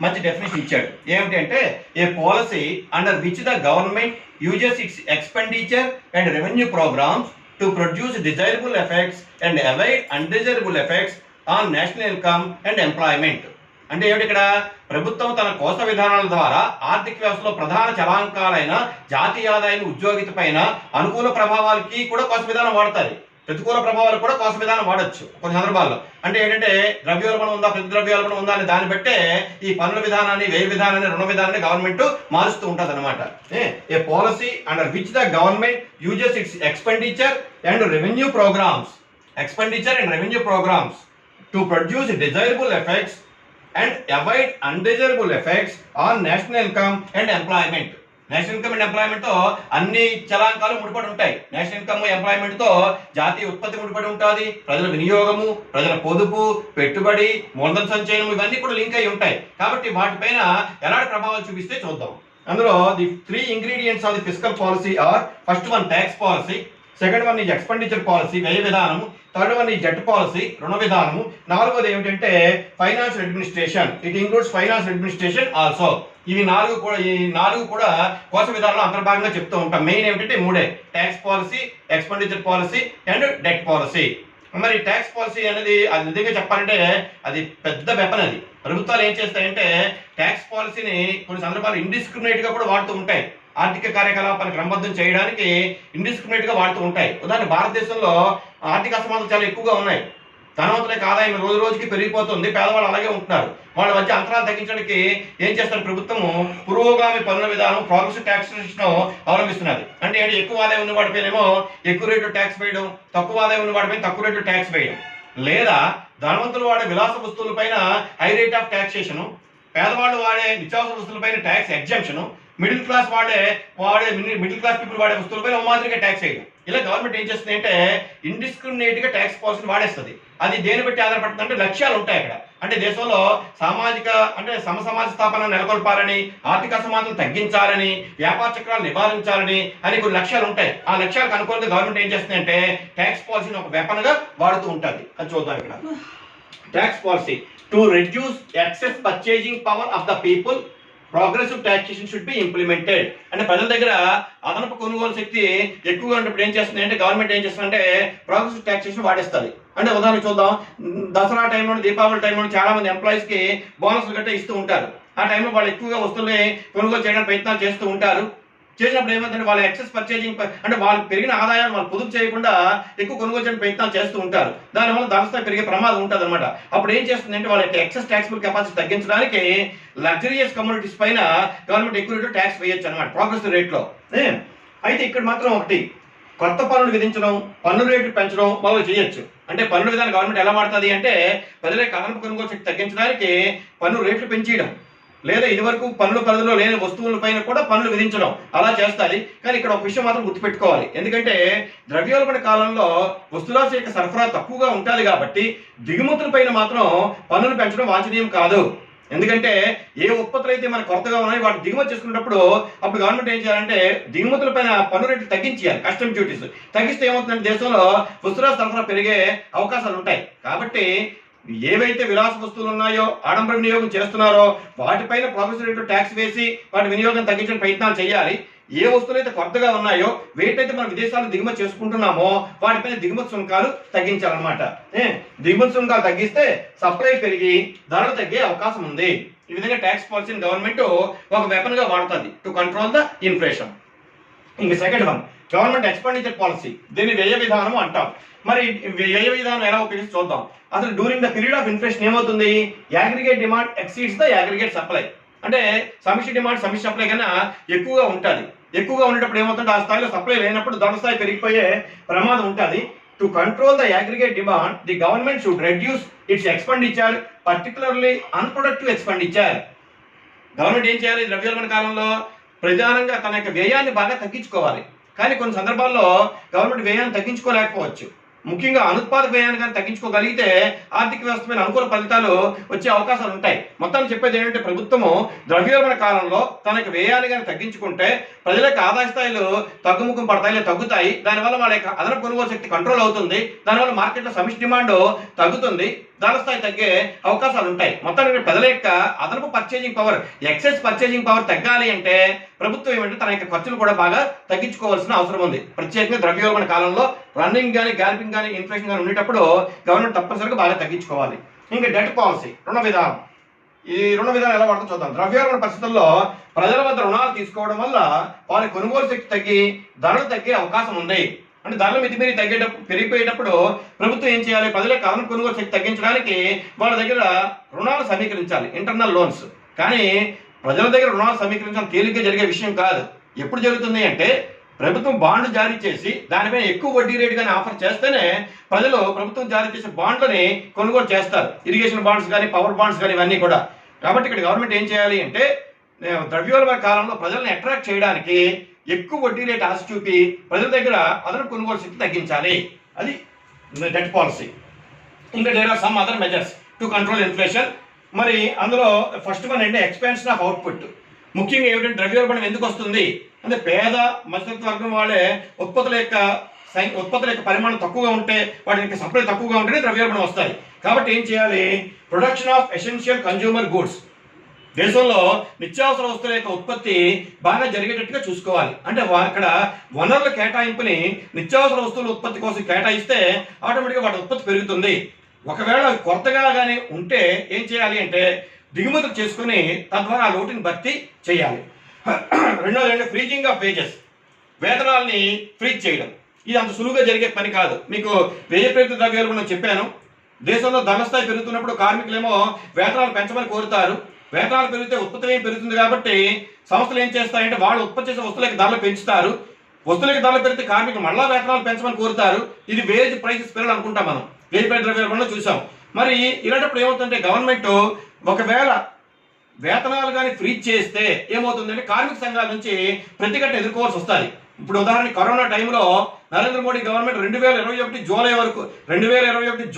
మంచి డెఫినేషన్ ఇచ్చాడు. ఏమిటి అంటే a policy under which the government uses its expenditure and revenue programmes to produce desirable effects and avoid undesirable effects on national income and employment. అంటే ఏమిటి ఇక్కడ ప్రభుత్వం తన కోస విధానాల ద్వారా ఆర్థిక వ్యవస్థలో ప్రధాన చలాంకాలైన జాతీయ ఆదాయం, ఉద్యోగిత పైన అనుకూల ప్రభావాలకి కూడా కోస విధానం వాడతారు. ప్రతికూల ప్రభావాలు కూడా కోస విధానం వాడచ్చు కొన్ని సందర్భాల్లో. అంటే ఏంటంటే ద్రవ్యోల్బణం ఉందా, ప్రతి ద్రవ్యోల్బణం ఉందా అని దాన్ని బట్టే ఈ పన్నుల విధానాన్ని, వ్యయ విధానాన్ని, రుణ విధానాన్ని గవర్నమెంట్ మారుస్తూ ఉంటుంది అనమాట. A policy under which the government uses its expenditure and revenue programmes to produce desirable effects and avoid undesirable effects on national income and employment. National income and employment తో అన్ని చలాంకాలు ముడిపడి ఉంటాయి. నేషనల్ ఇన్కమ్ ఎంప్లాయ్మెంట్ తో జాతీయ ఉత్పత్తి ముడిపడి ఉంటుంది, ప్రజల వినియోగము, ప్రజల పొదుపు, పెట్టుబడి, మూలధన సంచయనం ఇవన్నీ కూడా లింక్ అయి ఉంటాయి. కాబట్టి వాటిపైన ఎలాంటి ప్రభావాలు చూపిస్తే చూద్దాం. అందులో the 3 ingredients of the fiscal policy are first one tax policy, second one is expenditure policy వ్యయ విధానము, థర్డ్ వన్ ఈ జట్ పాలసీ రుణ విధానము, నాలుగోది ఏమిటంటే financial administration. It includes financial administration also. ఈ నాలుగు కూడా కోశ విధానంలో అంతర్భాగంగా చెప్తూ ఉంటాం. మెయిన్ ఏమిటంటే మూడే: tax policy, expenditure policy and debt policy. మరి ట్యాక్స్ పాలసీ అనేది అది నిజంగా చెప్పాలంటే అది పెద్ద వెపన్. అది ప్రభుత్వాలు ఏం చేస్తాయంటే ట్యాక్స్ పాలసీని కొన్ని సందర్భాలు ఇండిస్క్రిమినేట్ గా కూడా వాడుతూ ఉంటాయి. ఆర్థిక కార్యకలాపాన్ని క్రమబద్ధం చేయడానికి ఇండిస్క్రిమినేట్ గా వాడుతూ ఉంటాయి. ఉదాహరణ భారతదేశంలో ఆర్థిక అసమానతలు చాలా ఎక్కువగా ఉన్నాయి. ధనవంతులకు ఆదాయం రోజు రోజుకి పెరిగిపోతుంది, పేదవాళ్ళు అలాగే ఉంటున్నారు. వాళ్ళ మధ్య అంతరాలు తగ్గించడానికి ఏం చేస్తారు ప్రభుత్వము? పురోగామి పన్నుల విధానం, ప్రోగ్రెసివ్ టాక్సేషన్ అవలంబిస్తున్నది. అంటే ఏంటి? ఎక్కువ ఆదాయం ఉన్న వాటిపైనేమో ఎక్కువ రేటు ట్యాక్స్ వేయడం, తక్కువ ఆదాయం ఉన్న వాటిపైన తక్కువ రేటు ట్యాక్స్ వేయడం. లేదా ధనవంతులు వాడే విలాస వస్తువులపైన హై రేట్ ఆఫ్ టాక్సేషన్, పేదవాళ్ళు వాడే నిత్యావసర వస్తువులపైన tax exemption, middle class middle class people వాడే వస్తువులపైన మాదిరిగా ట్యాక్స్ వేయడం. ఇలా గవర్నమెంట్ ఏం చేస్తుంది అంటే ఇండిస్క్రిమినేట్ గా ట్యాక్స్ పాలసీని వాడేస్తుంది. అది దేని బట్టి ఆధారపడుతుంది అంటే లక్ష్యాలు ఉంటాయి అక్కడ. అంటే దేశంలో సామాజిక అంటే సమసమాజ స్థాపన నెలకొల్పాలని, ఆర్థిక అసమానతలు తగ్గించాలని, వ్యాపార చక్రాలు నివారించాలని అని కొన్ని లక్ష్యాలు ఉంటాయి. ఆ లక్ష్యాలకు అనుకూలంగా గవర్నమెంట్ ఏం చేస్తుంది అంటే ట్యాక్స్ పాలసీని ఒక వెపన్ గా వాడుతూ ఉంటుంది. అది చూద్దాం ఇక్కడ. Tax policy to reduce excess purchasing power of the people, progressive taxation should be implemented. అంటే ప్రజల దగ్గర అదనపు కొనుగోలు శక్తి ఎక్కువగా ఉన్నప్పుడు ఏం చేస్తుంది అంటే గవర్నమెంట్ ఏం చేస్తుందంటే ప్రోగ్రెసివ్ టాక్సేషన్ వాడేస్తుంది. అంటే ఉదాహరణ చూద్దాం, దసరా టైంలో, దీపావళి టైంలో చాలా మంది ఎంప్లాయీస్ కి బోనస్లు గట్రా ఇస్తూ ఉంటారు. ఆ టైంలో వాళ్ళు ఎక్కువగా వస్తువుల్ని కొనుగోలు చేయడానికి ప్రయత్నాలు చేస్తూ ఉంటారు. చేసినప్పుడు ఏమైందంటే వాళ్ళ ఎక్సెస్ పర్చేజింగ్ అంటే వాళ్ళు పెరిగిన ఆదాయాన్ని వాళ్ళు పొదుపు చేయకుండా ఎక్కువ కొనుగోలు చేయడానికి ప్రయత్నాలు చేస్తూ ఉంటారు. దానివల్ల ధనస్థాయి పెరిగే ప్రమాదం ఉంటుంది అనమాట. అప్పుడు ఏం చేస్తుందంటే వాళ్ళ ఎక్సెస్ ట్యాక్సిబుల్ కెపాసిటీ తగ్గించడానికి లగ్జరియస్ కమ్యూనిటీస్ పైన గవర్నమెంట్ ఎక్కువ రేటు ట్యాక్స్ వేయొచ్చు అనమాట ప్రోగ్రెసివ్ రేట్లో. అయితే ఇక్కడ మాత్రం ఒకటి, కొత్త పన్నులు విధించడం, పన్ను రేట్లు పెంచడం మొదలు చేయొచ్చు. అంటే పన్నుల విధానం గవర్నమెంట్ ఎలా మారుతుంది అంటే ప్రజలకు అదనపు కొనుగోలు శక్తి తగ్గించడానికి పన్ను రేట్లు పెంచేయడం, లేదా ఇదివరకు పన్నుల పరిధిలో లేని వస్తువులపైన కూడా పన్నులు విధించడం అలా చేస్తుంది. కానీ ఇక్కడ ఒక విషయం మాత్రం గుర్తుపెట్టుకోవాలి. ఎందుకంటే ద్రవ్యోల్బణ కాలంలో వస్తువుల యొక్క సరఫరా తక్కువగా ఉంటుంది కాబట్టి దిగుమతులపైన మాత్రం పన్నులు పెంచడం వాంఛనీయం కాదు. ఎందుకంటే ఏ ఉత్పత్తులు అయితే మనకు కొత్తగా ఉన్నాయి వాటి దిగుమతి చేసుకున్నప్పుడు అప్పుడు గవర్నమెంట్ ఏం చేయాలంటే దిగుమతుల పైన పన్ను రేట్లు తగ్గించేయాలి. కస్టమ్ డ్యూటీస్ తగ్గిస్తే ఏమవుతుందంటే దేశంలో వస్తువుల సరఫరా పెరిగే అవకాశాలు ఉంటాయి. కాబట్టి ఏవైతే విలాస వస్తువులు ఉన్నాయో, ఆడంబర వినియోగం చేస్తున్నారో వాటిపైన ప్రోగ్రెసివ్ రేట్లో ట్యాక్స్ వేసి వాటి వినియోగం తగ్గించే ప్రయత్నాలు చేయాలి. ఏ వస్తువులు అయితే కొత్తగా ఉన్నాయో, వేటైతే మనం విదేశాలు దిగుమతి చేసుకుంటున్నామో వాటిపైన దిగుమతి సుంకాలు తగ్గించాలన్నమాట. దిగుమతి సుంకాలు తగ్గిస్తే సప్లై పెరిగి ధరలు తగ్గే అవకాశం ఉంది. ఈ విధంగా ట్యాక్స్ పాలసీని గవర్నమెంట్ ఒక వెపన్ గా వాడుతుంది టు కంట్రోల్ ద ఇన్ఫ్లేషన్. ఇంకా second one government expenditure policy, దీన్ని వ్యయ విధానం అంటాం. మరి వ్యయ విధానం ఎలా ఉపయోగించి చూద్దాం. అసలు during the period of inflation ఏమవుతుంది? Aggregate demand exceeds the aggregate supply. అంటే సమిష్టి డిమాండ్ సమిష్టి సప్లై కన్నా ఎక్కువగా ఉంటుంది. ఎక్కువగా ఉండేటప్పుడు ఏమవుతుంటే ఆ స్థాయిలో సప్లై లేనప్పుడు ధర స్థాయి పెరిగిపోయే ప్రమాదం ఉంటుంది. To control the aggregate demand the government should reduce it's expenditure, particularly unproductive expenditure. Government ఏం చేయాలి? ద్రవ్యోల్బణ కాలంలో ప్రధానంగా తన యొక్క వ్యయాన్ని బాగా తగ్గించుకోవాలి. కానీ కొన్ని సందర్భాల్లో గవర్నమెంట్ వ్యయాన్ని తగ్గించుకోలేకపోవచ్చు. ముఖ్యంగా అనుత్పాదక వ్యయాన్ని కానీ తగ్గించుకోగలిగితే ఆర్థిక వ్యవస్థపైన అనుకూల ఫలితాలు వచ్చే అవకాశాలు ఉంటాయి. మొత్తం చెప్పేది ఏంటంటే ప్రభుత్వము ద్రవ్యోల్బణ కాలంలో తన యొక్క వ్యయాన్ని కానీ తగ్గించుకుంటే ప్రజల యొక్క ఆదాయ స్థాయిలు తగ్గుముఖం పడతాయి, లేదా తగ్గుతాయి. దానివల్ల వాళ్ళ యొక్క అదనపు కొనుగోలు శక్తి కంట్రోల్ అవుతుంది. దానివల్ల మార్కెట్లో సమిష్టి డిమాండ్ తగ్గుతుంది, ధర స్థాయి తగ్గే అవకాశాలు ఉంటాయి. మొత్తానికి ప్రజల యొక్క అదనపు purchasing power, excess purchasing power తగ్గాలి అంటే ప్రభుత్వం ఏమంటే తన యొక్క ఖర్చులు కూడా బాగా తగ్గించుకోవాల్సిన అవసరం ఉంది. ప్రత్యేకంగా ద్రవ్యోల్బణ కాలంలో రన్నింగ్ కానీ గ్యాల్పింగ్ కానీ ఇన్ఫ్లేషన్ కానీ ఉండేటప్పుడు గవర్నమెంట్ తప్పనిసరిగా బాగా తగ్గించుకోవాలి. ఇంకా డెట్ పాలసీ, రుణ విధానం. ఈ రుణ విధానం ఎలా వాడుతుందో చూద్దాం. ద్రవ్యోల్బణ పరిస్థితుల్లో ప్రజల వద్ద రుణాలు తీసుకోవడం వల్ల వారి కొనుగోలు శక్తి తగ్గి ధరలు తగ్గే అవకాశం ఉంది. అంటే ధరలు మితిమీరి పెరిగిపోయేటప్పుడు ప్రభుత్వం ఏం చేయాలి? ప్రజల యొక్క కొనుగోలు శక్తి తగ్గించడానికి వాళ్ళ దగ్గర రుణాలు సమీకరించాలి, ఇంటర్నల్ లోన్స్. కానీ ప్రజల దగ్గర రుణాలు సమీకరించడం తేలిగ్గా జరిగే విషయం కాదు. ఎప్పుడు జరుగుతుంది అంటే ప్రభుత్వం బాండ్లు జారీ చేసి దానిపైన ఎక్కువ వడ్డీ రేటు కానీ ఆఫర్ చేస్తేనే ప్రజలు ప్రభుత్వం జారీ చేసే బాండ్లని కొనుగోలు చేస్తారు. ఇరిగేషన్ బాండ్స్ కానీ, పవర్ బాండ్స్ కానీ, ఇవన్నీ కూడా. కాబట్టి ఇక్కడ గవర్నమెంట్ ఏం చేయాలి అంటే ద్రవ్యోల్బణ కాలంలో ప్రజల్ని అట్రాక్ట్ చేయడానికి ఎక్కువ వడ్డీ రేటు ఆశ చూపి ప్రజల దగ్గర అదనపు కొనుగోలు శక్తి తగ్గించాలి. అది డెట్ పాలసీ. ఇంకా there are some other measures to control inflation. మరి అందులో ఫస్ట్ వన్ అంటే ఎక్స్పాన్షన్ ఆఫ్ అవుట్పుట్. ముఖ్యంగా ఏమిటంటే ద్రవ్యోల్బణం ఎందుకు వస్తుంది అంటే పేద మధ్యతరగతి వర్గం వాళ్ళే ఉత్పత్తుల యొక్క పరిమాణం తక్కువగా ఉంటే, వాటి యొక్క సప్లై తక్కువగా ఉంటేనే ద్రవ్యోల్బణం వస్తాయి. కాబట్టి ఏం చేయాలి? Production of essential consumer goods. దేశంలో నిత్యావసర వస్తువుల యొక్క ఉత్పత్తి బాగా జరిగేటట్టుగా చూసుకోవాలి. అంటే అక్కడ వనరుల కేటాయింపుని నిత్యావసర వస్తువుల ఉత్పత్తి కోసం కేటాయిస్తే ఆటోమేటిక్గా వాటి ఉత్పత్తి పెరుగుతుంది. ఒకవేళ కొత్తగా కానీ ఉంటే ఏం చేయాలి అంటే దిగుమతులు చేసుకుని తద్వారా లోటుని భర్తీ చేయాలి. రెండోది అంటే ఫ్రీజింగ్ ఆఫ్ వేజెస్. వేతనాలని ఫ్రీజ్ చేయడం. ఇది అంత సులువుగా జరిగే పని కాదు. మీకు వ్యయ ప్రేరిత ద్రవ్యోల్బణం చెప్పాను. దేశంలో ధనస్థాయి పెరుగుతున్నప్పుడు కార్మికులేమో వేతనాలు పెంచమని కోరుతారు. వేతనాలు పెరిగితే ఉత్పత్తి ఏం పెరుగుతుంది కాబట్టి సంస్థలు ఏం చేస్తాయంటే వాళ్ళు ఉత్పత్తి చేసే వస్తువులకి ధరలు పెంచుతారు. వస్తువులకి ధరలు పెరిగితే కార్మికులు మళ్ళా వేతనాలు పెంచమని కోరుతారు. ఇది వేజ్ ప్రైసెస్ పెరగలు అనుకుంటాం మనం. వ్యయ ప్రేరిత ద్రవ్యోల్బణంలో చూసాం. మరి ఇలాంటప్పుడు ఏమవుతుందంటే గవర్నమెంట్ ఒకవేళ వేతనాలు కానీ ఫ్రీజ్ చేస్తే ఏమవుతుందంటే కార్మిక సంఘాల నుంచి ప్రతిఘటన ఎదుర్కోవాల్సి వస్తుంది. ఇప్పుడు ఉదాహరణకి కరోనా టైంలో నరేంద్ర మోడీ గవర్నమెంట్ 2021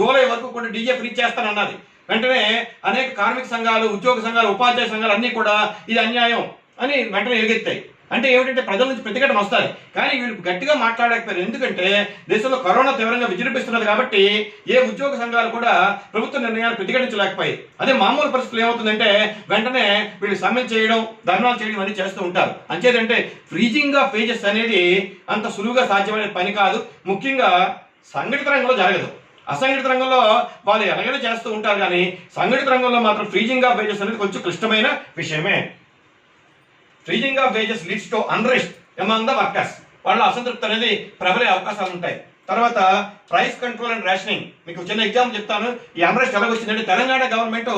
జూలై వరకు కూడా డీజే ఫ్రీజ్ చేస్తానన్నది. వెంటనే అనేక కార్మిక సంఘాలు, ఉద్యోగ సంఘాలు, ఉపాధ్యాయ సంఘాలు అన్నీ కూడా ఇది అన్యాయం అని వెంటనే ఎలుగెత్తాయి. అంటే ఏమిటంటే ప్రజల నుంచి ప్రతిఘటన వస్తుంది. కానీ వీళ్ళు గట్టిగా మాట్లాడలేకపోయారు. ఎందుకంటే దేశంలో కరోనా తీవ్రంగా విజృంభిస్తున్నది కాబట్టి ఏ ఉద్యోగ సంఘాలు కూడా ప్రభుత్వ నిర్ణయాలు ప్రతిఘటించలేకపోయాయి. అదే మామూలు పరిస్థితులు ఏమవుతుందంటే వెంటనే వీళ్ళు సమ్మె చేయడం, ధర్నాలు చేయడం అన్నీ చేస్తూ ఉంటారు. అంచేదంటే ఫ్రీజింగ్ ఆఫ్ వేజెస్ అనేది అంత సులువుగా సాధ్యమైన పని కాదు. ముఖ్యంగా సంఘటిత రంగంలో జరగదు. అసంఘటిత రంగంలో వాళ్ళు ఎలాగైనా చేస్తూ ఉంటారు. కానీ సంఘటిత రంగంలో మాత్రం ఫ్రీజింగ్ ఆఫ్ వేజెస్ అనేది కొంచెం క్లిష్టమైన విషయమే. Freezing of wages leads to unrest among the workers. వాళ్ళ అసంతృప్తి అనేది ప్రబలే అవకాశాలు ఉంటాయి. తర్వాత ప్రైస్ కంట్రోల్ అండ్ రేషనింగ్. మీకు చిన్న ఎగ్జాంపుల్ చెప్తాను. ఈ అన్రెస్ట్ ఎలాగొచ్చిందంటే తెలంగాణ గవర్నమెంట్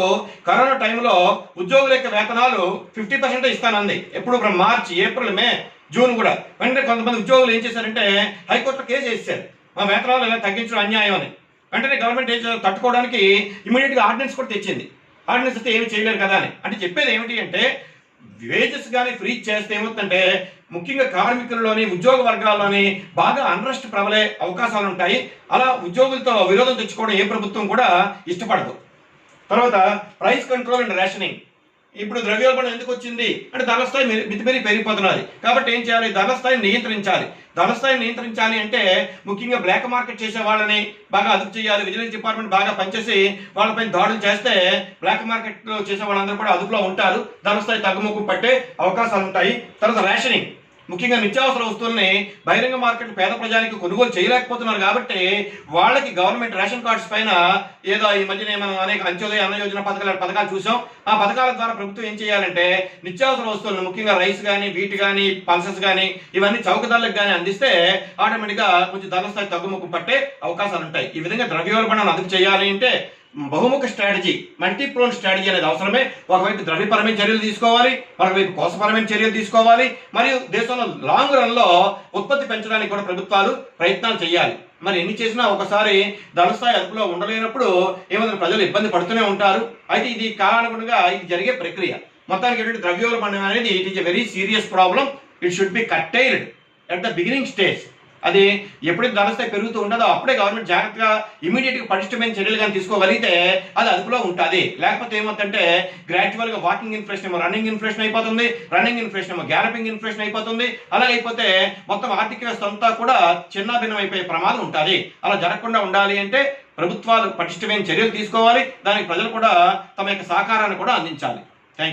కరోనా టైంలో ఉద్యోగుల యొక్క వేతనాలు 50% ఇస్తానంది. ఎప్పుడు మార్చి, ఏప్రిల్, మే, జూన్ కూడా. వెంటనే కొంతమంది ఉద్యోగులు ఏం చేశారంటే హైకోర్టులో కేసు వేసారు, మా వేతనాలు ఇలా తగ్గించడం అన్యాయం అని. వెంటనే గవర్నమెంట్ ఏం తట్టుకోవడానికి ఇమీడియట్గా ఆర్డినెన్స్ కూడా తెచ్చింది. ఆర్డినెన్స్ అయితే ఏమి చేయలేరు కదా అని. అంటే చెప్పేది ఏమిటి అంటే వేజెస్ కానీ ఫ్రీజ్ చేస్తే ఏమవుతుందంటే ముఖ్యంగా కార్మికుల్లోని, ఉద్యోగ వర్గాల్లోని బాగా అన్రెస్ట్ ప్రబలే అవకాశాలు ఉంటాయి. అలా ఉద్యోగులతో విరోధం తెచ్చుకోవడం ఏ ప్రభుత్వం కూడా ఇష్టపడదు. తర్వాత ప్రైస్ కంట్రోల్ అండ్ రేషనింగ్. ఇప్పుడు ద్రవ్యోల్బణం ఎందుకు వచ్చింది అంటే ధరల స్థాయి మితిమీరి పెరిగిపోతున్నది. కాబట్టి ఏం చేయాలి? ధరల స్థాయిని నియంత్రించాలి. ధరల స్థాయిని నియంత్రించాలి అంటే ముఖ్యంగా బ్లాక్ మార్కెట్ చేసే వాళ్ళని బాగా అదుపు చేయాలి. విజిలెన్స్ డిపార్ట్మెంట్ బాగా పనిచేసి వాళ్ళపై దాడులు చేస్తే బ్లాక్ మార్కెట్ చేసే వాళ్ళందరూ కూడా అదుపులో ఉంటారు. ధరల స్థాయి తగ్గుముఖం పట్టే అవకాశాలు ఉంటాయి. తర్వాత రేషనింగ్. ముఖ్యంగా నిత్యావసర వస్తువుల్ని బహిరంగ మార్కెట్ పేద ప్రజానికి కొనుగోలు చేయలేకపోతున్నారు. కాబట్టి వాళ్ళకి గవర్నమెంట్ రేషన్ కార్డ్స్ పైన ఏదో ఈ మధ్యన మనం అనేక అంత్యోదయ, అన్న యోజన పథకాలు చూసాం. ఆ పథకాల ద్వారా ప్రభుత్వం ఏం చేయాలంటే నిత్యావసర వస్తువులను ముఖ్యంగా రైస్ కానీ, వీట్ కానీ, పల్సెస్ కానీ ఇవన్నీ చౌక ధరలకు కానీ అందిస్తే ఆటోమేటిక్గా కొంచెం ధరల స్థాయి తగ్గుముఖం పట్టే అవకాశాలు ఉంటాయి. ఈ విధంగా ద్రవ్యోల్బణాన్ని అదుపు చేయాలి అంటే బహుముఖ స్ట్రాటజీ, మల్టీప్రోన్ స్ట్రాటజీ అనేది అవసరమే. ఒకవైపు ద్రవ్యపరమైన చర్యలు తీసుకోవాలి, మరొకవైపు కోసపరమైన చర్యలు తీసుకోవాలి, మరియు దేశంలో లాంగ్ రన్లో ఉత్పత్తి పెంచడానికి కూడా ప్రభుత్వాలు ప్రయత్నాలు చేయాలి. మరి ఎన్ని చేసినా ఒకసారి ధనస్థాయి అదుపులో ఉండలేనప్పుడు ఏమైనా ప్రజలు ఇబ్బంది పడుతూనే ఉంటారు. అయితే ఇది కాలానుగుణంగా ఇది జరిగే ప్రక్రియ. మొత్తానికి ఏంటంటే ద్రవ్యోల్బణం అనేది it is a very serious problem. It should be curtailed at the beginning stage. అది ఎప్పుడైతే ధనస్థాయి పెరుగుతూ ఉండదో అప్పుడే గవర్నమెంట్ జాగ్రత్తగా ఇమీడియట్గా పటిష్టమైన చర్యలు కానీ తీసుకోగలిగితే అది అదుపులో ఉంటుంది. లేకపోతే ఏమవుతుందంటే గ్రాడ్యువల్గా వాకింగ్ ఇన్ఫ్లేషన్ ఏమో రన్నింగ్ ఇన్ఫ్లేషన్ అయిపోతుంది, రన్నింగ్ ఇన్ఫ్లేషన్ ఏమో గ్యాలపింగ్ ఇన్ఫ్లేషన్ అయిపోతుంది. అలాగైపోతే మొత్తం ఆర్థిక వ్యవస్థ అంతా కూడా చిన్నాభిన్నం అయిపోయే ప్రమాదం ఉంటుంది. అలా జరగకుండా ఉండాలి అంటే ప్రభుత్వాలు పటిష్టమైన చర్యలు తీసుకోవాలి. దానికి ప్రజలు కూడా తమ యొక్క సహకారాన్ని కూడా అందించాలి.